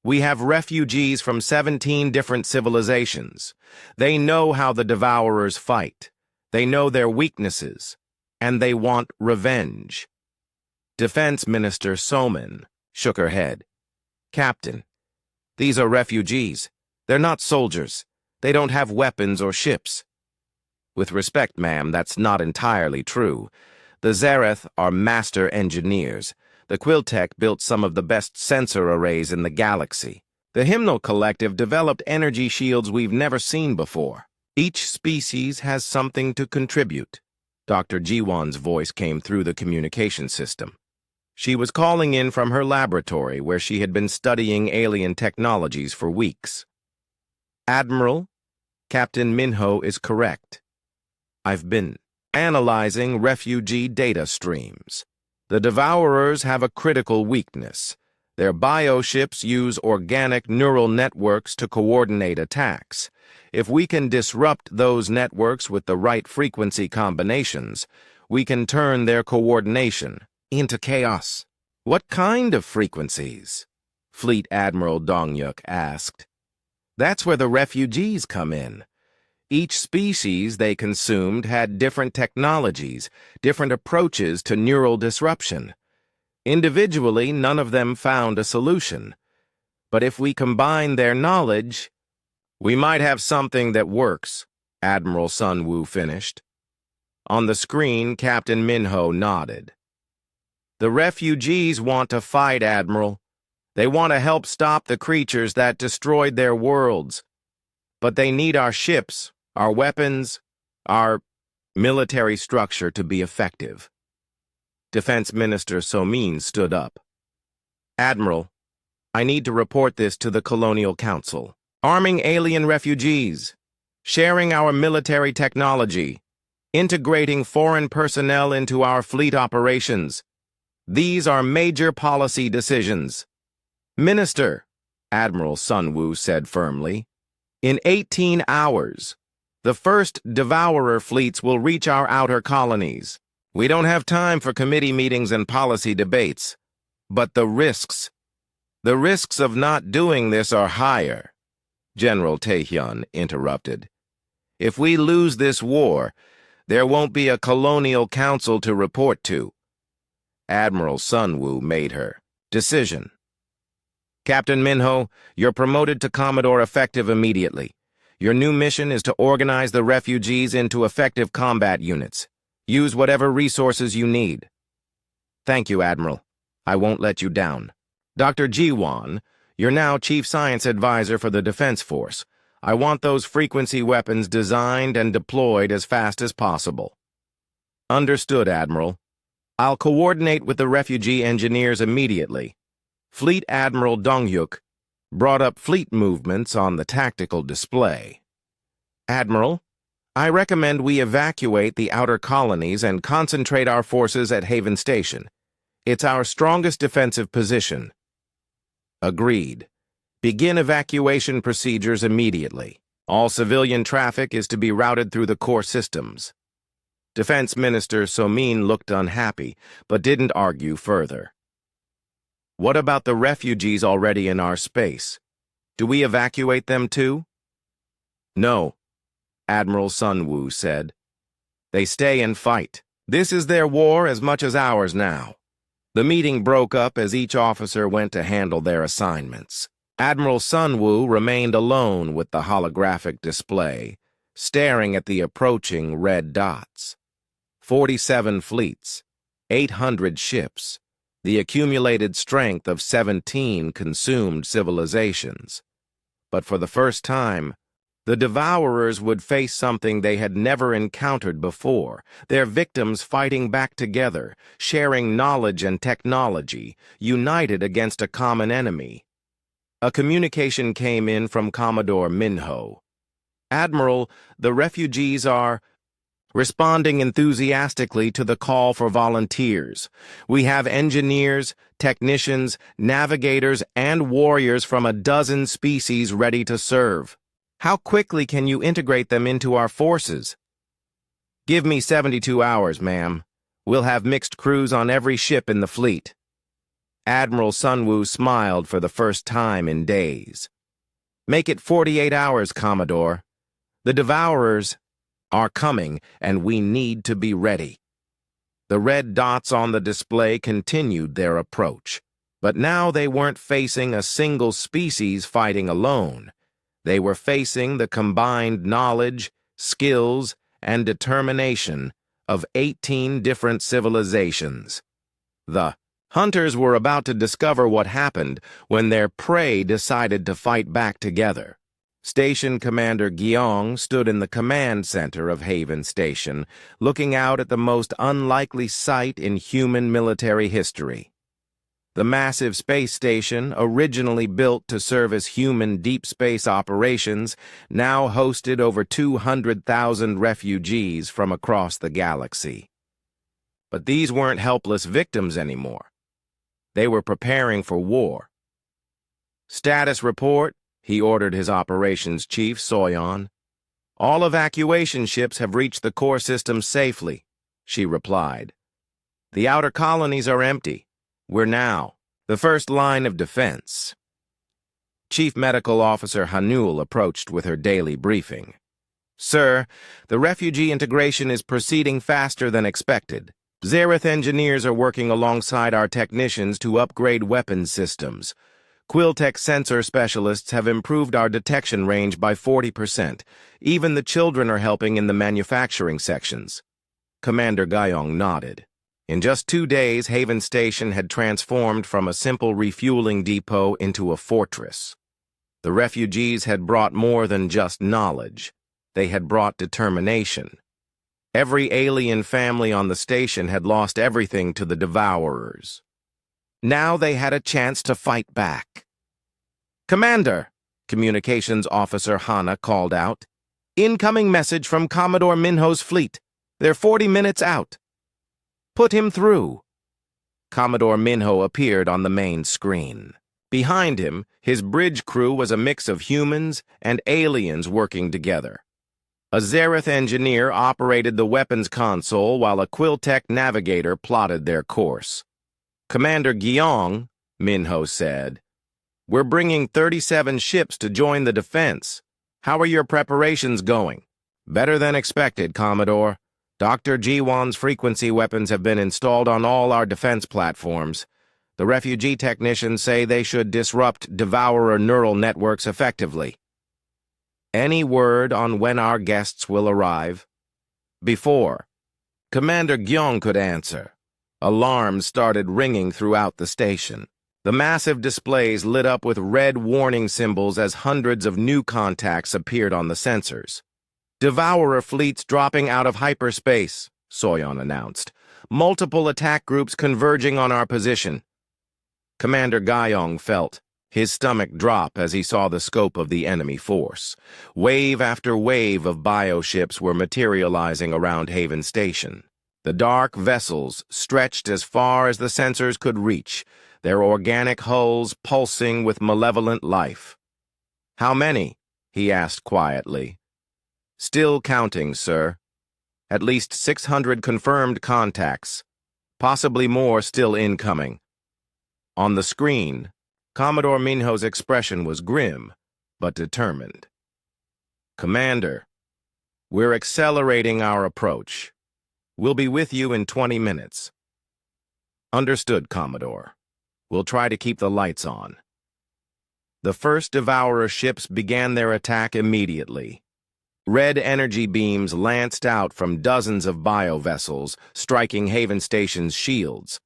We have refugees from 17 different civilizations. They know how the devourers fight. They know their weaknesses, and they want revenge. Defense Minister Soman shook her head. Captain, these are refugees. They're not soldiers. They don't have weapons or ships. With respect, ma'am, that's not entirely true. The Xereth are master engineers. The Quiltech built some of the best sensor arrays in the galaxy. The Hymnal Collective developed energy shields we've never seen before. Each species has something to contribute. Dr. Jiwon's voice came through the communication system. She was calling in from her laboratory where she had been studying alien technologies for weeks. Admiral, Captain Minho is correct. I've been analyzing refugee data streams. The Devourers have a critical weakness. Their bioships use organic neural networks to coordinate attacks. If we can disrupt those networks with the right frequency combinations, we can turn their coordination into chaos. What kind of frequencies? Fleet Admiral Dongyuk asked. That's where the refugees come in. Each species they consumed had different technologies, different approaches to neural disruption. Individually, none of them found a solution. But if we combine their knowledge, we might have something that works, Admiral Sunwoo finished. On the screen, Captain Minho nodded. The refugees want to fight, Admiral. They want to help stop the creatures that destroyed their worlds. But they need our ships, our weapons, our military structure to be effective. Defense Minister Somin stood up. Admiral, I need to report this to the Colonial Council. Arming alien refugees, sharing our military technology, integrating foreign personnel into our fleet operations. These are major policy decisions. Minister, Admiral Sunwoo said firmly, in 18 hours, the first Devourer fleets will reach our outer colonies. We don't have time for committee meetings and policy debates, but the risks of not doing this are higher. General Taehyun interrupted. If we lose this war, there won't be a Colonial Council to report to. Admiral Sunwoo made her decision. Captain Minho, you're promoted to Commodore effective immediately. Your new mission is to organize the refugees into effective combat units. Use whatever resources you need. Thank you, Admiral. I won't let you down. Dr. Jiwon, you're now Chief Science Advisor for the Defense Force. I want those frequency weapons designed and deployed as fast as possible. Understood, Admiral. I'll coordinate with the refugee engineers immediately. Fleet Admiral Dongyuk brought up fleet movements on the tactical display. Admiral, I recommend we evacuate the outer colonies and concentrate our forces at Haven Station. It's our strongest defensive position. Agreed. Begin evacuation procedures immediately. All civilian traffic is to be routed through the core systems. Defense Minister Somin looked unhappy, but didn't argue further. What about the refugees already in our space? Do we evacuate them too? No, Admiral Sunwoo said. They stay and fight. This is their war as much as ours now. The meeting broke up as each officer went to handle their assignments. Admiral Sunwoo remained alone with the holographic display, staring at the approaching red dots. 47 fleets, 800 ships, the accumulated strength of 17 consumed civilizations. But for the first time, the Devourers would face something they had never encountered before, their victims fighting back together, sharing knowledge and technology, united against a common enemy. A communication came in from Commodore Minho. "Admiral, the refugees are responding enthusiastically to the call for volunteers. We have engineers, technicians, navigators, and warriors from a dozen species ready to serve. How quickly can you integrate them into our forces?" "Give me 72 hours, ma'am. We'll have mixed crews on every ship in the fleet." Admiral Sunwoo smiled for the first time in days. "Make it 48 hours, Commodore. The Devourers are coming, and we need to be ready." The red dots on the display continued their approach, but now they weren't facing a single species fighting alone. They were facing the combined knowledge, skills, and determination of 18 different civilizations. The hunters were about to discover what happened when their prey decided to fight back together. Station Commander Gyeong stood in the command center of Haven Station, looking out at the most unlikely sight in human military history. The massive space station, originally built to service human deep space operations, now hosted over 200,000 refugees from across the galaxy. But these weren't helpless victims anymore. They were preparing for war. "Status report," he ordered his operations chief, Soyeon. "All evacuation ships have reached the core system safely," she replied. "The outer colonies are empty. We're now the first line of defense." Chief Medical Officer Hanul approached with her daily briefing. "Sir, the refugee integration is proceeding faster than expected. Xerath engineers are working alongside our technicians to upgrade weapons systems. Quiltech sensor specialists have improved our detection range by 40%. Even the children are helping in the manufacturing sections." Commander Gyeong nodded. In just 2 days, Haven Station had transformed from a simple refueling depot into a fortress. The refugees had brought more than just knowledge. They had brought determination. Every alien family on the station had lost everything to the Devourers. Now they had a chance to fight back. "Commander," Communications Officer Hana called out. "Incoming message from Commodore Minho's fleet. They're 40 minutes out." "Put him through." Commodore Minho appeared on the main screen. Behind him, his bridge crew was a mix of humans and aliens working together. A Xerath engineer operated the weapons console while a Quiltech navigator plotted their course. "Commander Gyeong," Minho said, "we're bringing 37 ships to join the defense. How are your preparations going?" "Better than expected, Commodore. Dr. Jiwon's frequency weapons have been installed on all our defense platforms. The refugee technicians say they should disrupt Devourer neural networks effectively." "Any word on when our guests will arrive?" "Before Commander Gyeong could answer, alarms started ringing throughout the station. The massive displays lit up with red warning symbols as hundreds of new contacts appeared on the sensors. "Devourer fleets dropping out of hyperspace," Soyeon announced. "Multiple attack groups converging on our position." Commander Gyeong felt his stomach drop as he saw the scope of the enemy force. Wave after wave of bioships were materializing around Haven Station. The dark vessels stretched as far as the sensors could reach, their organic hulls pulsing with malevolent life. "How many?" he asked quietly. "Still counting, sir. At least 600 confirmed contacts. Possibly more still incoming." On the screen, Commodore Minho's expression was grim, but determined. "Commander, we're accelerating our approach. We'll be with you in 20 minutes. Understood, Commodore. We'll try to keep the lights on. The first Devourer ships began their attack immediately. Red energy beams lanced out from dozens of biovessels, striking Haven Station's shields.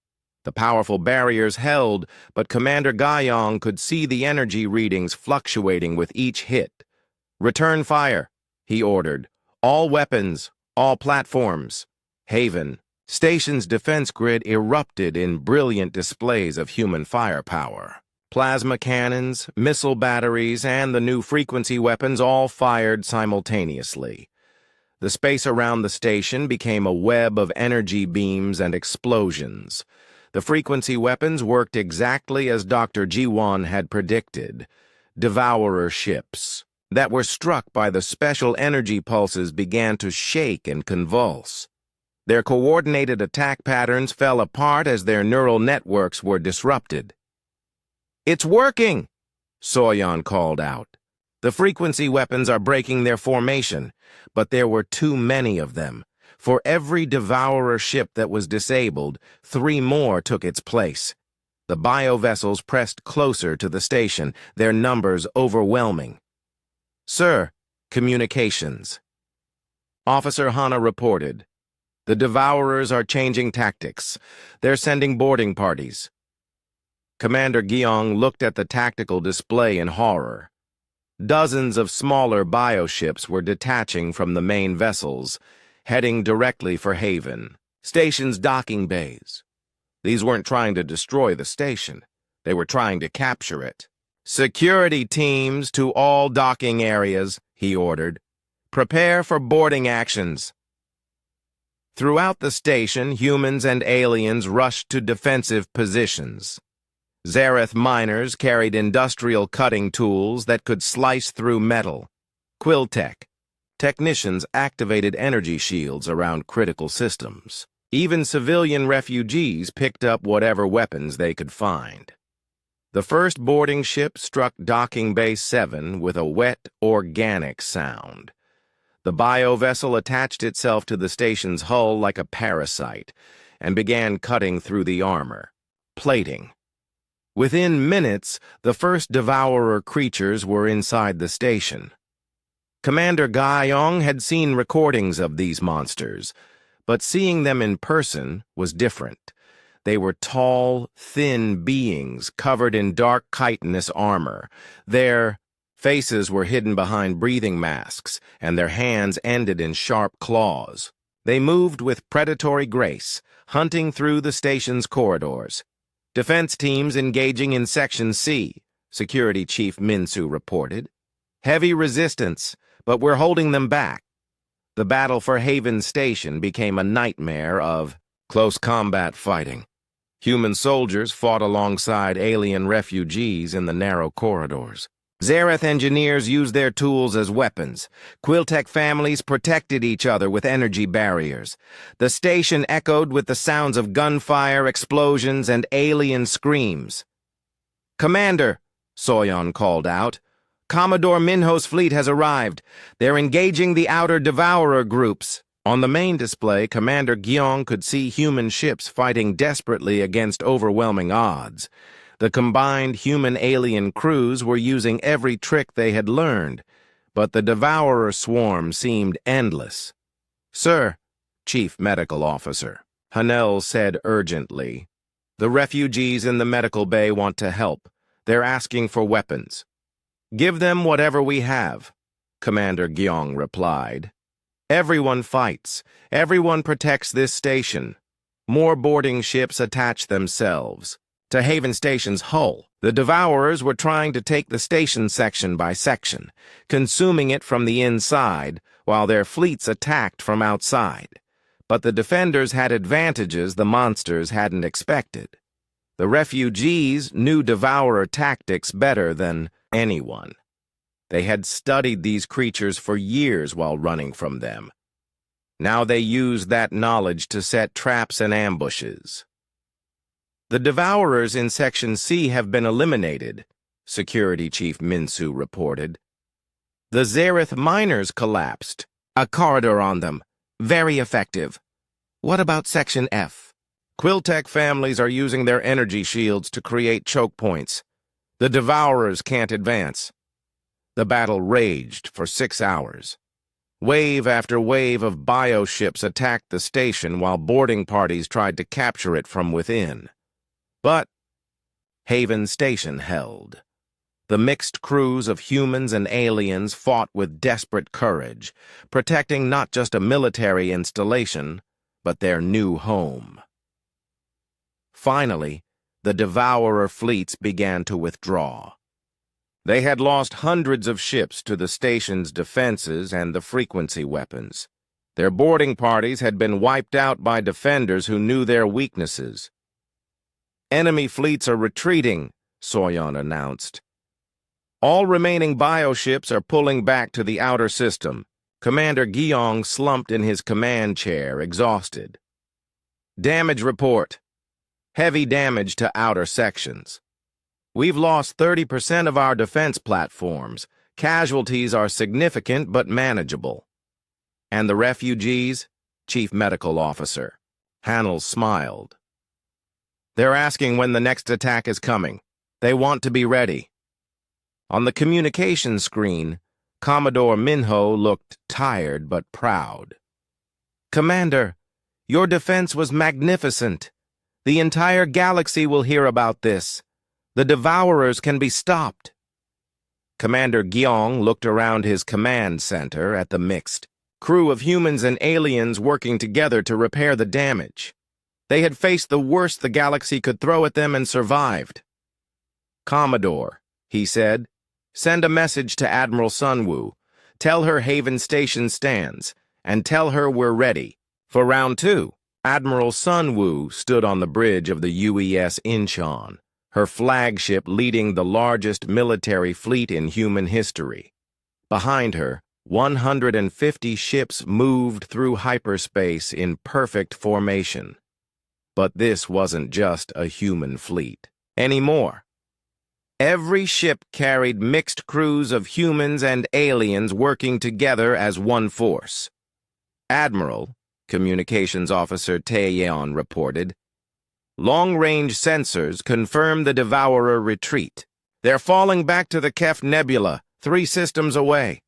The powerful barriers held, but Commander Guyong could see the energy readings fluctuating with each hit. "Return fire," he ordered. "All weapons, all platforms." Haven Station's defense grid erupted in brilliant displays of human firepower. Plasma cannons, missile batteries, and the new frequency weapons all fired simultaneously. The space around the station became a web of energy beams and explosions. The frequency weapons worked exactly as Dr. Jiwon had predicted. Devourer ships that were struck by the special energy pulses began to shake and convulse. Their coordinated attack patterns fell apart as their neural networks were disrupted. "It's working!" Soyeon called out. "The frequency weapons are breaking their formation, but there were too many of them. For every Devourer ship that was disabled, 3 more took its place. The biovessels pressed closer to the station, their numbers overwhelming." "Sir, communications." Officer Hana reported. "The Devourers are changing tactics. They're sending boarding parties." Commander Gyeong looked at the tactical display in horror. Dozens of smaller bioships were detaching from the main vessels, heading directly for Haven Station's docking bays. These weren't trying to destroy the station. They were trying to capture it. "Security teams to all docking areas," he ordered. "Prepare for boarding actions." Throughout the station, humans and aliens rushed to defensive positions. Zareth miners carried industrial cutting tools that could slice through metal. Quiltech technicians activated energy shields around critical systems. Even civilian refugees picked up whatever weapons they could find. The first boarding ship struck Docking Bay 7 with a wet, organic sound. The biovessel attached itself to the station's hull like a parasite and began cutting through the armor, plating. Within minutes, the first Devourer creatures were inside the station. Commander Guyong had seen recordings of these monsters, but seeing them in person was different. They were tall, thin beings covered in dark chitinous armor. Their faces were hidden behind breathing masks, and their hands ended in sharp claws. They moved with predatory grace, hunting through the station's corridors. "Defense teams engaging in Section C," Security Chief Minsu reported. "Heavy resistance, but we're holding them back." The battle for Haven Station became a nightmare of close combat fighting. Human soldiers fought alongside alien refugees in the narrow corridors. Zareth engineers used their tools as weapons. Quiltech families protected each other with energy barriers. The station echoed with the sounds of gunfire, explosions, and alien screams. "Commander," Soyeon called out, "Commodore Minho's fleet has arrived. They're engaging the outer Devourer groups." On the main display, Commander Gyeong could see human ships fighting desperately against overwhelming odds. The combined human-alien crews were using every trick they had learned, but the Devourer swarm seemed endless. "Sir," Chief Medical Officer Hanel said urgently, "the refugees in the medical bay want to help. They're asking for weapons." "Give them whatever we have," Commander Gyeong replied. "Everyone fights. Everyone protects this station." More boarding ships attach themselves to Haven Station's hull. The Devourers were trying to take the station section by section, consuming it from the inside, while their fleets attacked from outside. But the defenders had advantages the monsters hadn't expected. The refugees knew Devourer tactics better than anyone. They had studied these creatures for years while running from them. Now they used that knowledge to set traps and ambushes. "The Devourers in Section C have been eliminated," Security Chief Minsu reported. "The Zareth miners collapsed. A corridor on them. Very effective." What about Section F? Quiltech families are using their energy shields to create choke points. The Devourers can't advance. The battle raged for 6 hours. Wave after wave of bioships attacked the station while boarding parties tried to capture it from within. But Haven Station held. The mixed crews of humans and aliens fought with desperate courage, protecting not just a military installation, but their new home. Finally, the Devourer fleets began to withdraw. They had lost hundreds of ships to the station's defenses and the frequency weapons. Their boarding parties had been wiped out by defenders who knew their weaknesses. "Enemy fleets are retreating," Soyon announced. "All remaining bioships are pulling back to the outer system." Commander Gyeong slumped in his command chair, exhausted. "Damage report. Heavy damage to outer sections. We've lost 30% of our defense platforms. Casualties are significant but manageable." "And the refugees?" Chief Medical Officer Hanel smiled. "They're asking when the next attack is coming. They want to be ready." On the communication screen, Commodore Minho looked tired but proud. "Commander, your defense was magnificent. The entire galaxy will hear about this. The Devourers can be stopped." Commander Gyeong looked around his command center at the mixed crew of humans and aliens working together to repair the damage. They had faced the worst the galaxy could throw at them and survived. "Commodore," he said, "send a message to Admiral Sunwoo. Tell her Haven Station stands, and tell her we're ready for round 2. Admiral Sunwoo stood on the bridge of the UES Incheon, her flagship leading the largest military fleet in human history. Behind her, 150 ships moved through hyperspace in perfect formation. But this wasn't just a human fleet anymore. Every ship carried mixed crews of humans and aliens working together as one force. "Admiral," Communications Officer Taeyeon reported, "long-range sensors confirm the Devourer retreat. They're falling back to the Kef Nebula, 3 systems away."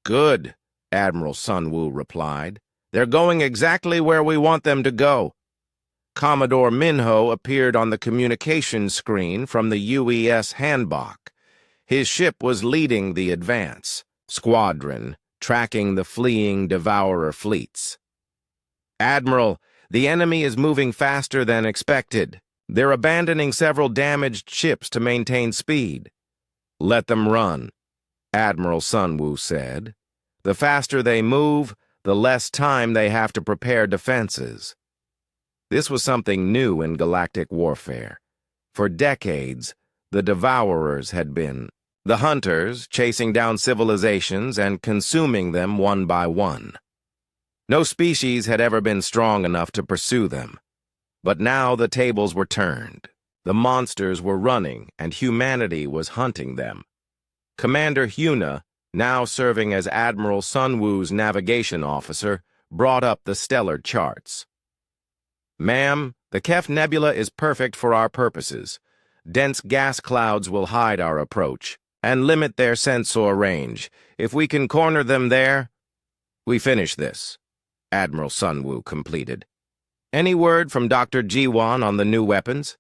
"Good," Admiral Sunwoo replied. "They're going exactly where we want them to go." Commodore Minho appeared on the communication screen from the UES Hanbok. His ship was leading the advance squadron, tracking the fleeing Devourer fleets. "Admiral, the enemy is moving faster than expected. They're abandoning several damaged ships to maintain speed." "Let them run," Admiral Sunwoo said. "The faster they move, the less time they have to prepare defenses." This was something new in galactic warfare. For decades, the Devourers had been the hunters, chasing down civilizations and consuming them one by one. No species had ever been strong enough to pursue them. But now the tables were turned. The monsters were running, and humanity was hunting them. Commander Huna, now serving as Admiral Sunwoo's navigation officer, brought up the stellar charts. "Ma'am, the Kef Nebula is perfect for our purposes. Dense gas clouds will hide our approach and limit their sensor range. If we can corner them there, we finish this," Admiral Sunwoo completed. "Any word from Dr. Jiwon on the new weapons?"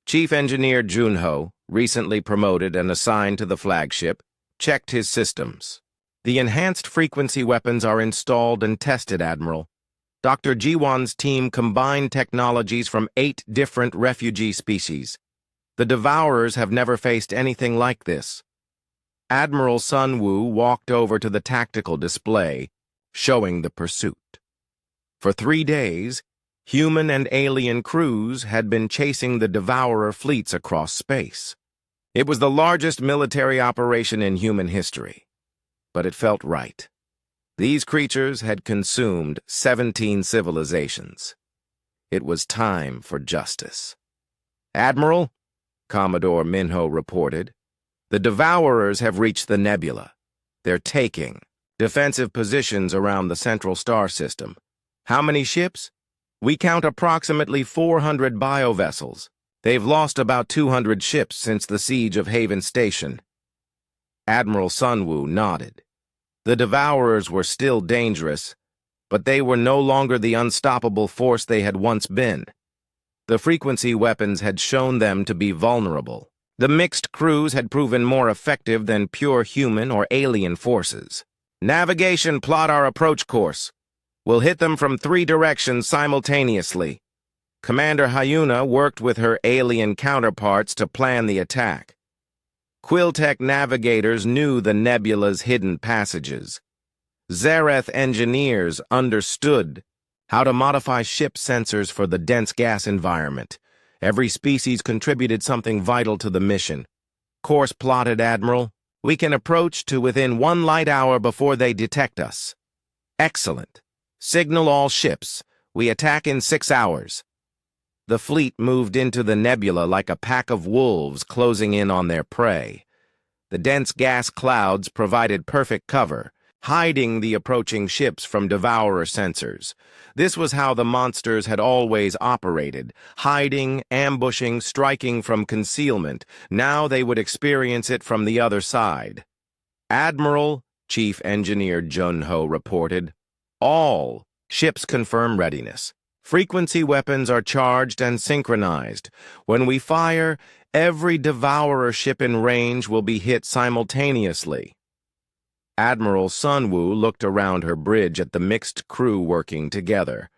Chief Engineer Junho, recently promoted and assigned to the flagship, checked his systems. "The enhanced frequency weapons are installed and tested, Admiral. Dr. Jiwon's team combined technologies from 8 different refugee species. The Devourers have never faced anything like this." Admiral Sunwoo walked over to the tactical display, showing the pursuit. For 3 days, human and alien crews had been chasing the Devourer fleets across space. It was the largest military operation in human history, but it felt right. These creatures had consumed 17 civilizations. It was time for justice. "Admiral," Commodore Minho reported, "the Devourers have reached the nebula. They're taking defensive positions around the central star system. How many ships?" We count approximately 400 biovessels. They've lost about 200 ships since the siege of Haven Station. Admiral Sunwoo nodded. The Devourers were still dangerous, but they were no longer the unstoppable force they had once been. The frequency weapons had shown them to be vulnerable. The mixed crews had proven more effective than pure human or alien forces. Navigation, plot our approach course. We'll hit them from 3 directions simultaneously. Commander Hyuna worked with her alien counterparts to plan the attack. Quiltech navigators knew the nebula's hidden passages. Zareth engineers understood how to modify ship sensors for the dense gas environment. Every species contributed something vital to the mission. Course plotted, Admiral. We can approach to within 1 light hour before they detect us. Excellent. Signal all ships. We attack in 6 hours. The fleet moved into the nebula like a pack of wolves closing in on their prey. The dense gas clouds provided perfect cover, hiding the approaching ships from Devourer sensors. This was how the monsters had always operated, hiding, ambushing, striking from concealment. Now they would experience it from the other side. Admiral, Chief Engineer Junho reported, all ships confirm readiness. Frequency weapons are charged and synchronized. When we fire, every Devourer ship in range will be hit simultaneously. Admiral Sunwoo looked around her bridge at the mixed crew working together.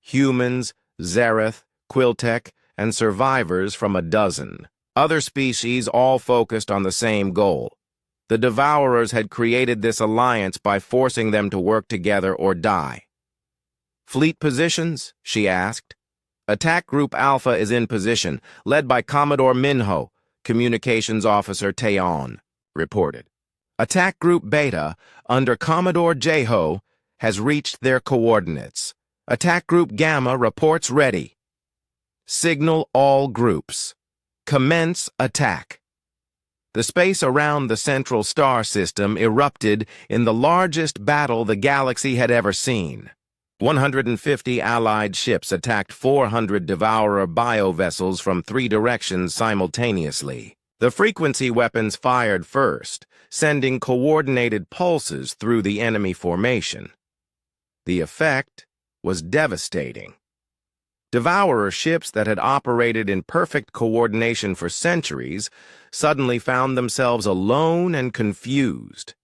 Humans, Zareth, Quiltech, and survivors from a dozen. Other species all focused on the same goal. The Devourers had created this alliance by forcing them to work together or die. Fleet positions? She asked. Attack Group Alpha is in position, led by Commodore Minho, Communications Officer Taeon reported. Attack Group Beta, under Commodore Jeho, has reached their coordinates. Attack Group Gamma reports ready. Signal all groups. Commence attack. The space around the central star system erupted in the largest battle the galaxy had ever seen. 150 Allied ships attacked 400 Devourer biovessels from 3 directions simultaneously. The frequency weapons fired first, sending coordinated pulses through the enemy formation. The effect was devastating. Devourer ships that had operated in perfect coordination for centuries suddenly found themselves alone and confused.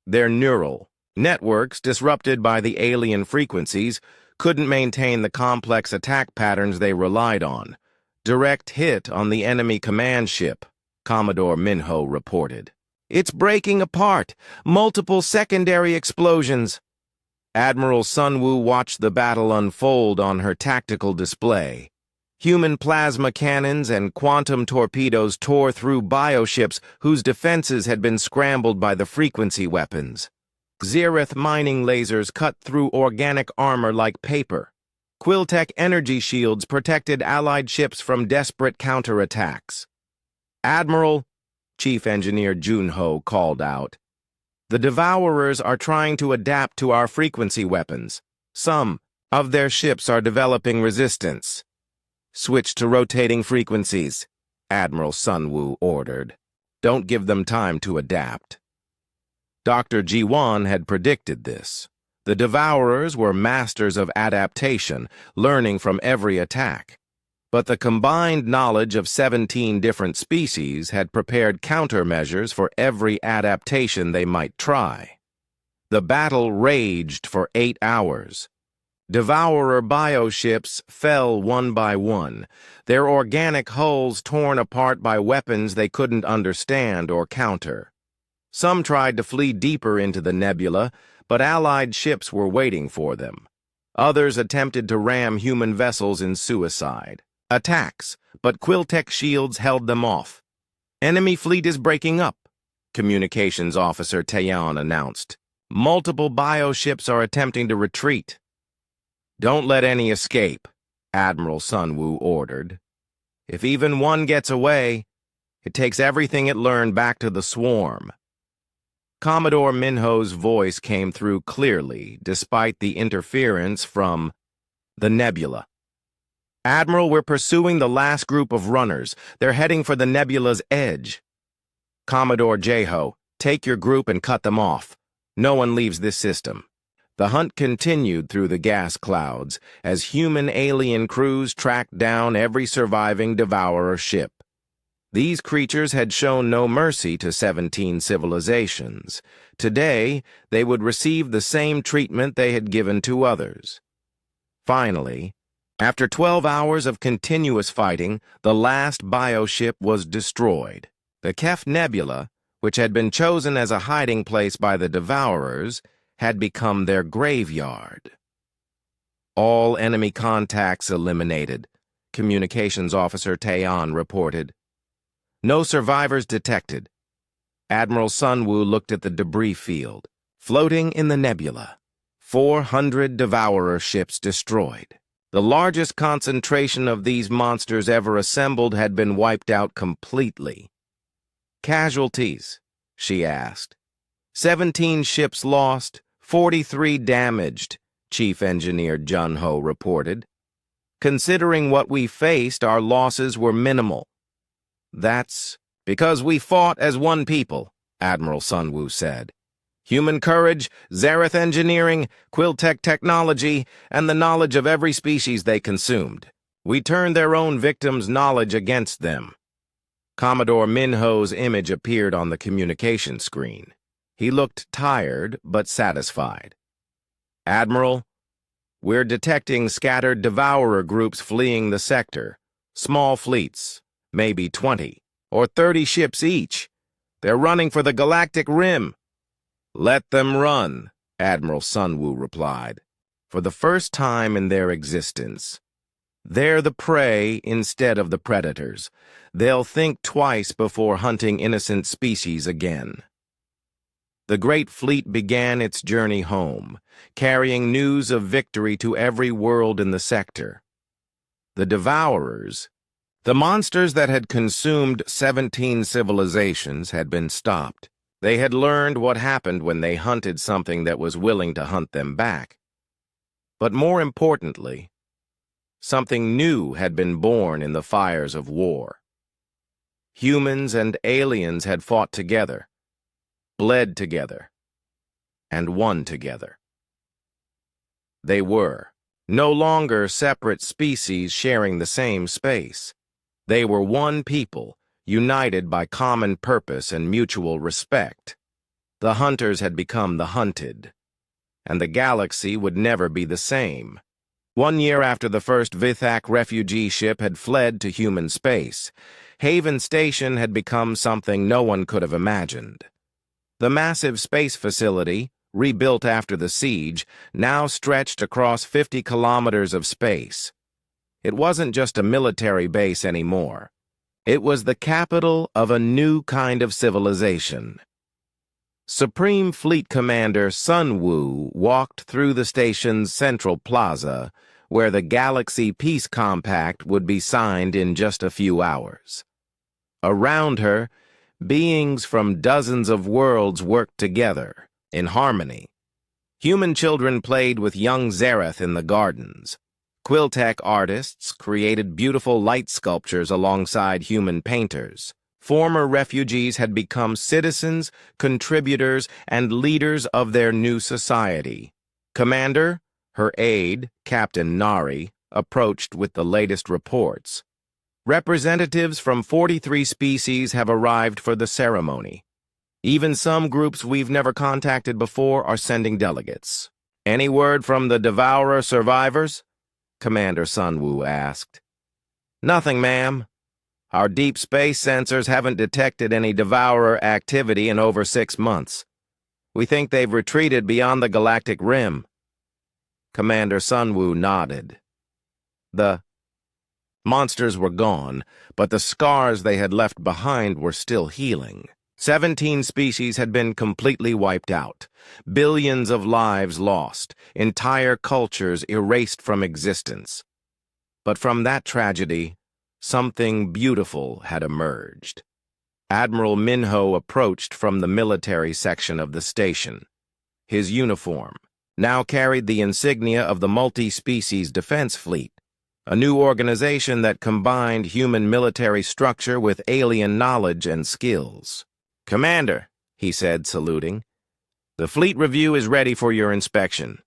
Their neural networks, disrupted by the alien frequencies, couldn't maintain the complex attack patterns they relied on. Direct hit on the enemy command ship, Commodore Minho reported. It's breaking apart. Multiple secondary explosions. Admiral Sunwoo watched the battle unfold on her tactical display. Human plasma cannons and quantum torpedoes tore through bioships whose defenses had been scrambled by the frequency weapons. Zareth mining lasers cut through organic armor like paper. Quiltech energy shields protected Allied ships from desperate counterattacks. Admiral, Chief Engineer Junho called out, the Devourers are trying to adapt to our frequency weapons. Some of their ships are developing resistance. Switch to rotating frequencies, Admiral Sunwoo ordered. Don't give them time to adapt. Dr. Ji-won had predicted this. The Devourers were masters of adaptation, learning from every attack. But the combined knowledge of 17 different species had prepared countermeasures for every adaptation they might try. The battle raged for 8 hours. Devourer bioships fell one by one, their organic hulls torn apart by weapons they couldn't understand or counter. Some tried to flee deeper into the nebula, but Allied ships were waiting for them. Others attempted to ram human vessels in suicide. Attacks, but Quiltech shields held them off. Enemy fleet is breaking up, Communications Officer Taeon announced. Multiple bioships are attempting to retreat. Don't let any escape, Admiral Sunwoo ordered. If even one gets away, it takes everything it learned back to the swarm. Commodore Minho's voice came through clearly, despite the interference from the nebula. Admiral, we're pursuing the last group of runners. They're heading for the nebula's edge. Commodore Jeho, take your group and cut them off. No one leaves this system. The hunt continued through the gas clouds as human-alien crews tracked down every surviving Devourer ship. These creatures had shown no mercy to 17 civilizations. Today, they would receive the same treatment they had given to others. Finally, after 12 hours of continuous fighting, the last bioship was destroyed. The Kef Nebula, which had been chosen as a hiding place by the Devourers, had become their graveyard. All enemy contacts eliminated, Communications Officer Taeon reported. No survivors detected. Admiral Sunwoo looked at the debris field. Floating in the nebula, 400 Devourer ships destroyed. The largest concentration of these monsters ever assembled had been wiped out completely. Casualties, she asked. 17 ships lost, 43 damaged, Chief Engineer Jun-Ho reported. Considering what we faced, our losses were minimal. That's because we fought as one people, Admiral Sunwoo said. Human courage, Zareth engineering, Quiltech technology, and the knowledge of every species they consumed. We turned their own victims' knowledge against them. Commodore Minho's image appeared on the communication screen. He looked tired but satisfied. Admiral, we're detecting scattered Devourer groups fleeing the sector. Small fleets, maybe 20 or 30 ships each. They're running for the Galactic Rim. Let them run, Admiral Sunwoo replied. For the first time in their existence, they're the prey instead of the predators. They'll think twice before hunting innocent species again. The Great Fleet began its journey home, carrying news of victory to every world in the sector. The Devourers, the monsters that had consumed 17 civilizations, had been stopped. They had learned what happened when they hunted something that was willing to hunt them back. But more importantly, something new had been born in the fires of war. Humans and aliens had fought together, bled together, and won together. They were no longer separate species sharing the same space. They were one people, united by common purpose and mutual respect. The hunters had become the hunted, and the galaxy would never be the same. 1 year after the first Vithak refugee ship had fled to human space, Haven Station had become something no one could have imagined. The massive space facility, rebuilt after the siege, now stretched across 50 kilometers of space. It wasn't just a military base anymore. It was the capital of a new kind of civilization. Supreme Fleet Commander Sunwoo walked through the station's central plaza, where the Galaxy Peace Compact would be signed in just a few hours. Around her, beings from dozens of worlds worked together, in harmony. Human children played with young Zareth in the gardens. Quiltech artists created beautiful light sculptures alongside human painters. Former refugees had become citizens, contributors, and leaders of their new society. Commander, her aide, Captain Nari, approached with the latest reports. Representatives from 43 species have arrived for the ceremony. Even some groups we've never contacted before are sending delegates. Any word from the Devourer survivors? Commander Sunwoo asked. Nothing, ma'am. Our deep space sensors haven't detected any Devourer activity in over 6 months. We think they've retreated beyond the Galactic Rim. Commander Sunwoo nodded. The monsters were gone, but the scars they had left behind were still healing. 17 species had been completely wiped out, billions of lives lost, entire cultures erased from existence. But from that tragedy, something beautiful had emerged. Admiral Minho approached from the military section of the station. His uniform now carried the insignia of the multi-species defense fleet, a new organization that combined human military structure with alien knowledge and skills. "Commander," he said, saluting, "the fleet review is ready for your inspection.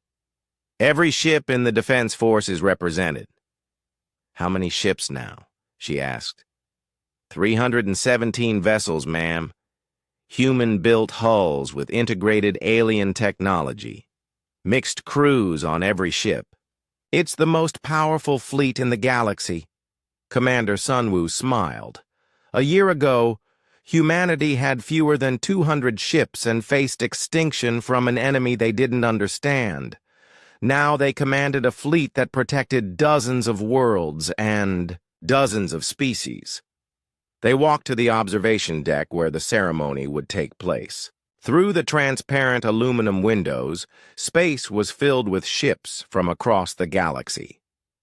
Every ship in the Defense Force is represented." "How many ships now?" she asked. 317 vessels, ma'am. Human-built hulls with integrated alien technology. Mixed crews on every ship. It's the most powerful fleet in the galaxy." Commander Sunwoo smiled. A year ago, humanity had fewer than 200 ships and faced extinction from an enemy they didn't understand. Now they commanded a fleet that protected dozens of worlds and dozens of species. They walked to the observation deck where the ceremony would take place. Through the transparent aluminum windows, space was filled with ships from across the galaxy.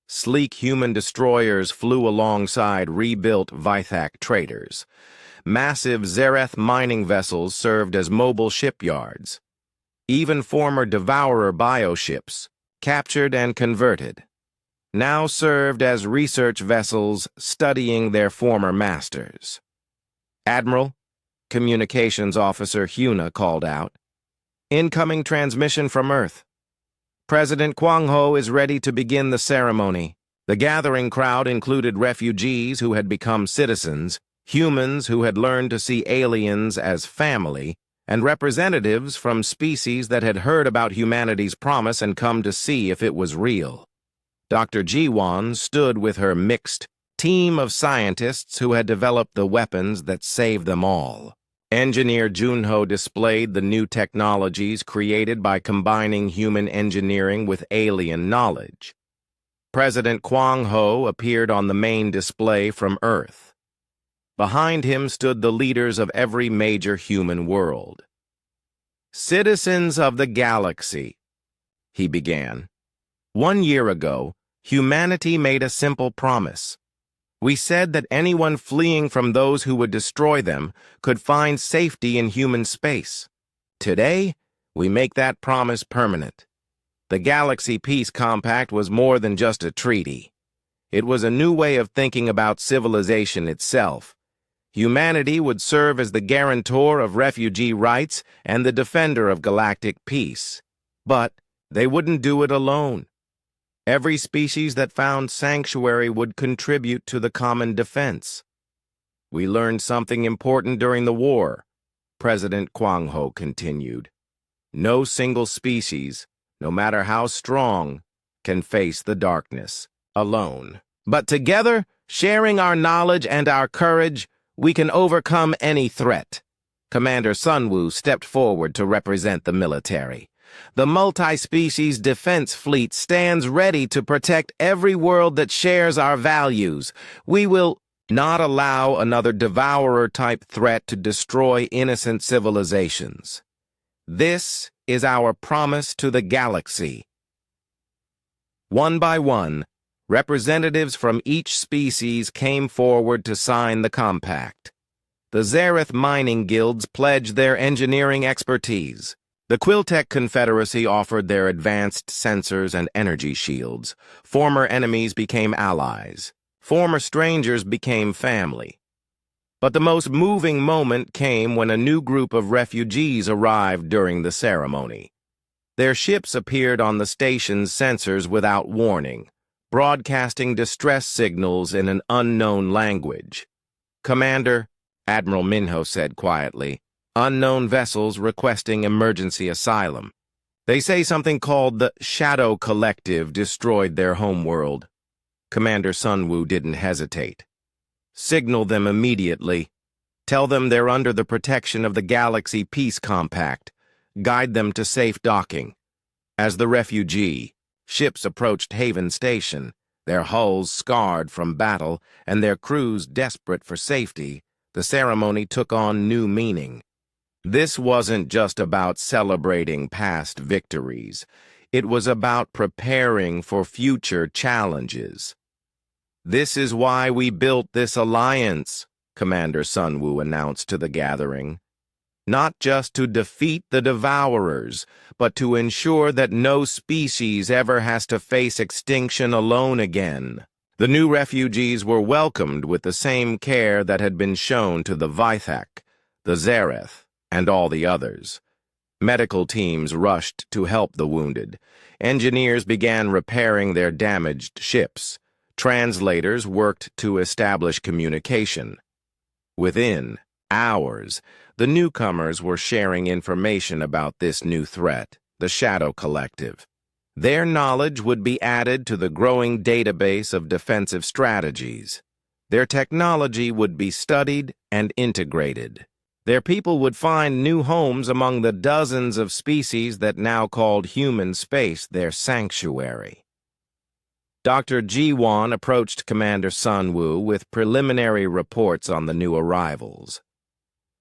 Sleek human destroyers flew alongside rebuilt Vithak traders. Massive Zereth mining vessels served as mobile shipyards. Even former Devourer bioships, captured and converted, now served as research vessels studying their former masters. "Admiral," Communications Officer Huna called out, "Incoming transmission from Earth. President Kwang Ho is ready to begin the ceremony." The gathering crowd included refugees who had become citizens, humans who had learned to see aliens as family, and representatives from species that had heard about humanity's promise and come to see if it was real. Dr. Jiwon stood with her mixed team of scientists who had developed the weapons that saved them all. Engineer Junho displayed the new technologies created by combining human engineering with alien knowledge. President Kwang Ho appeared on the main display from Earth. Behind him stood the leaders of every major human world. "Citizens of the galaxy," he began. "1 year ago, humanity made a simple promise. We said that anyone fleeing from those who would destroy them could find safety in human space. Today, we make that promise permanent. The Galaxy Peace Compact was more than just a treaty. It was a new way of thinking about civilization itself. Humanity would serve as the guarantor of refugee rights and the defender of galactic peace. But they wouldn't do it alone. Every species that found sanctuary would contribute to the common defense. We learned something important during the war," President Kwang Ho continued. "No single species, no matter how strong, can face the darkness alone. But together, sharing our knowledge and our courage, we can overcome any threat." Commander Sunwoo stepped forward to represent the military. "The multi-species defense fleet stands ready to protect every world that shares our values. We will not allow another devourer-type threat to destroy innocent civilizations. This is our promise to the galaxy." One by one, representatives from each species came forward to sign the compact. The Zereth mining guilds pledged their engineering expertise. The Quiltech Confederacy offered their advanced sensors and energy shields. Former enemies became allies. Former strangers became family. But the most moving moment came when a new group of refugees arrived during the ceremony. Their ships appeared on the station's sensors without warning, broadcasting distress signals in an unknown language. "Commander," Admiral Minho said quietly, "unknown vessels requesting emergency asylum. They say something called the Shadow Collective destroyed their homeworld." Commander Sunwoo didn't hesitate. "Signal them immediately. Tell them they're under the protection of the Galaxy Peace Compact. Guide them to safe docking." As the refugee, ships approached Haven Station, their hulls scarred from battle and their crews desperate for safety, the ceremony took on new meaning. This wasn't just about celebrating past victories. It was about preparing for future challenges. "This is why we built this alliance," Commander Sunwoo announced to the gathering. "Not just to defeat the Devourers, but to ensure that no species ever has to face extinction alone again." The new refugees were welcomed with the same care that had been shown to the Vithak, the Zareth, and all the others. Medical teams rushed to help the wounded. Engineers began repairing their damaged ships. Translators worked to establish communication. Within hours, the newcomers were sharing information about this new threat, the Shadow Collective. Their knowledge would be added to the growing database of defensive strategies. Their technology would be studied and integrated. Their people would find new homes among the dozens of species that now called human space their sanctuary. Dr. Ji-Wan approached Commander Sun-Woo with preliminary reports on the new arrivals.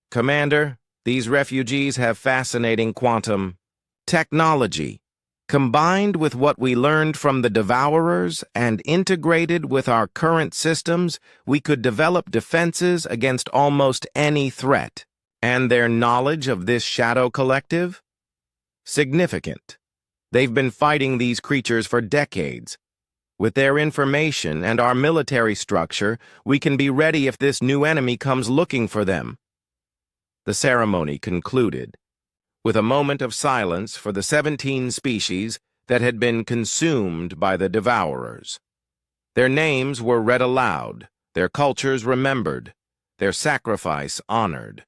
"Commander, these refugees have fascinating quantum technology. Combined with what we learned from the Devourers and integrated with our current systems, we could develop defenses against almost any threat. And their knowledge of this Shadow Collective? Significant. They've been fighting these creatures for decades. With their information and our military structure, we can be ready if this new enemy comes looking for them." The ceremony concluded with a moment of silence for the 17 species that had been consumed by the Devourers. Their names were read aloud, their cultures remembered, their sacrifice honored.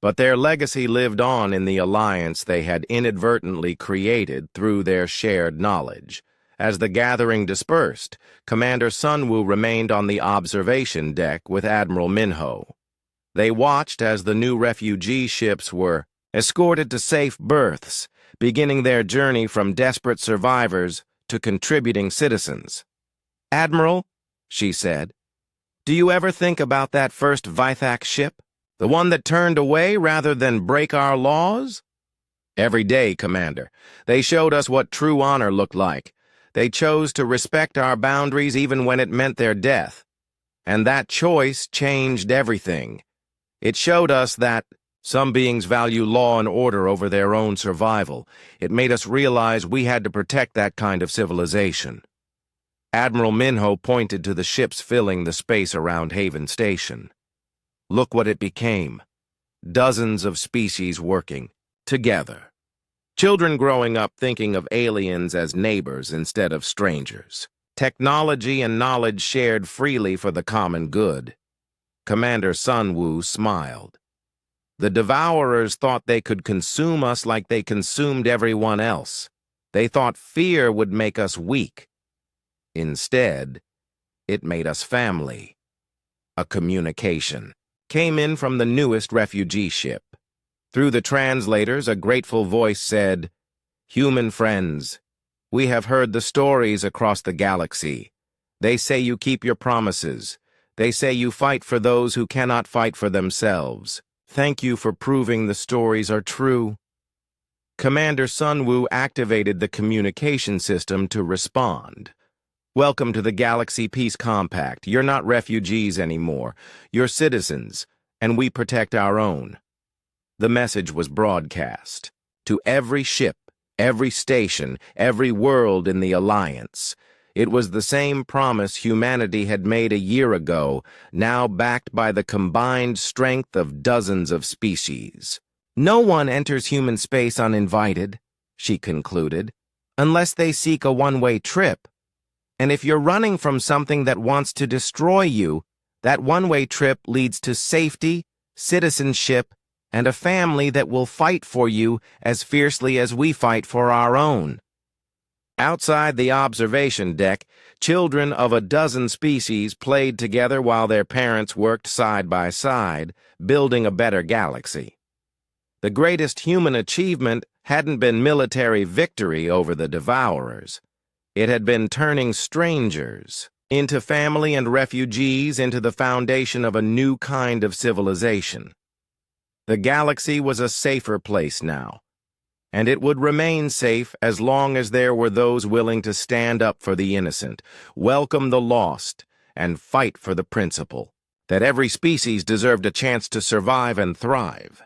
But their legacy lived on in the alliance they had inadvertently created through their shared knowledge. As the gathering dispersed, Commander Sun-Woo remained on the observation deck with Admiral Minho. They watched as the new refugee ships were escorted to safe berths, beginning their journey from desperate survivors to contributing citizens. "Admiral," she said, "do you ever think about that first Vithak ship? The one that turned away rather than break our laws?" "Every day, Commander. They showed us what true honor looked like. They chose to respect our boundaries even when it meant their death. And that choice changed everything. It showed us that some beings value law and order over their own survival. It made us realize we had to protect that kind of civilization." Admiral Minho pointed to the ships filling the space around Haven Station. "Look what it became. Dozens of species working together. Children growing up thinking of aliens as neighbors instead of strangers. Technology and knowledge shared freely for the common good." Commander Sun-Woo smiled. "The Devourers thought they could consume us like they consumed everyone else. They thought fear would make us weak. Instead, it made us family." A communication came in from the newest refugee ship. Through the translators, a grateful voice said, "Human friends, we have heard the stories across the galaxy. They say you keep your promises. They say you fight for those who cannot fight for themselves. Thank you for proving the stories are true." Commander Sun-Woo activated the communication system to respond. "Welcome to the Galaxy Peace Compact. You're not refugees anymore. You're citizens, and we protect our own." The message was broadcast to every ship, every station, every world in the Alliance. It was the same promise humanity had made a year ago, now backed by the combined strength of dozens of species. "No one enters human space uninvited," she concluded, "unless they seek a one-way trip. And if you're running from something that wants to destroy you, that one-way trip leads to safety, citizenship, and a family that will fight for you as fiercely as we fight for our own." Outside the observation deck, children of a dozen species played together while their parents worked side by side, building a better galaxy. The greatest human achievement hadn't been military victory over the Devourers. It had been turning strangers into family and refugees into the foundation of a new kind of civilization. The galaxy was a safer place now, and it would remain safe as long as there were those willing to stand up for the innocent, welcome the lost, and fight for the principle that every species deserved a chance to survive and thrive.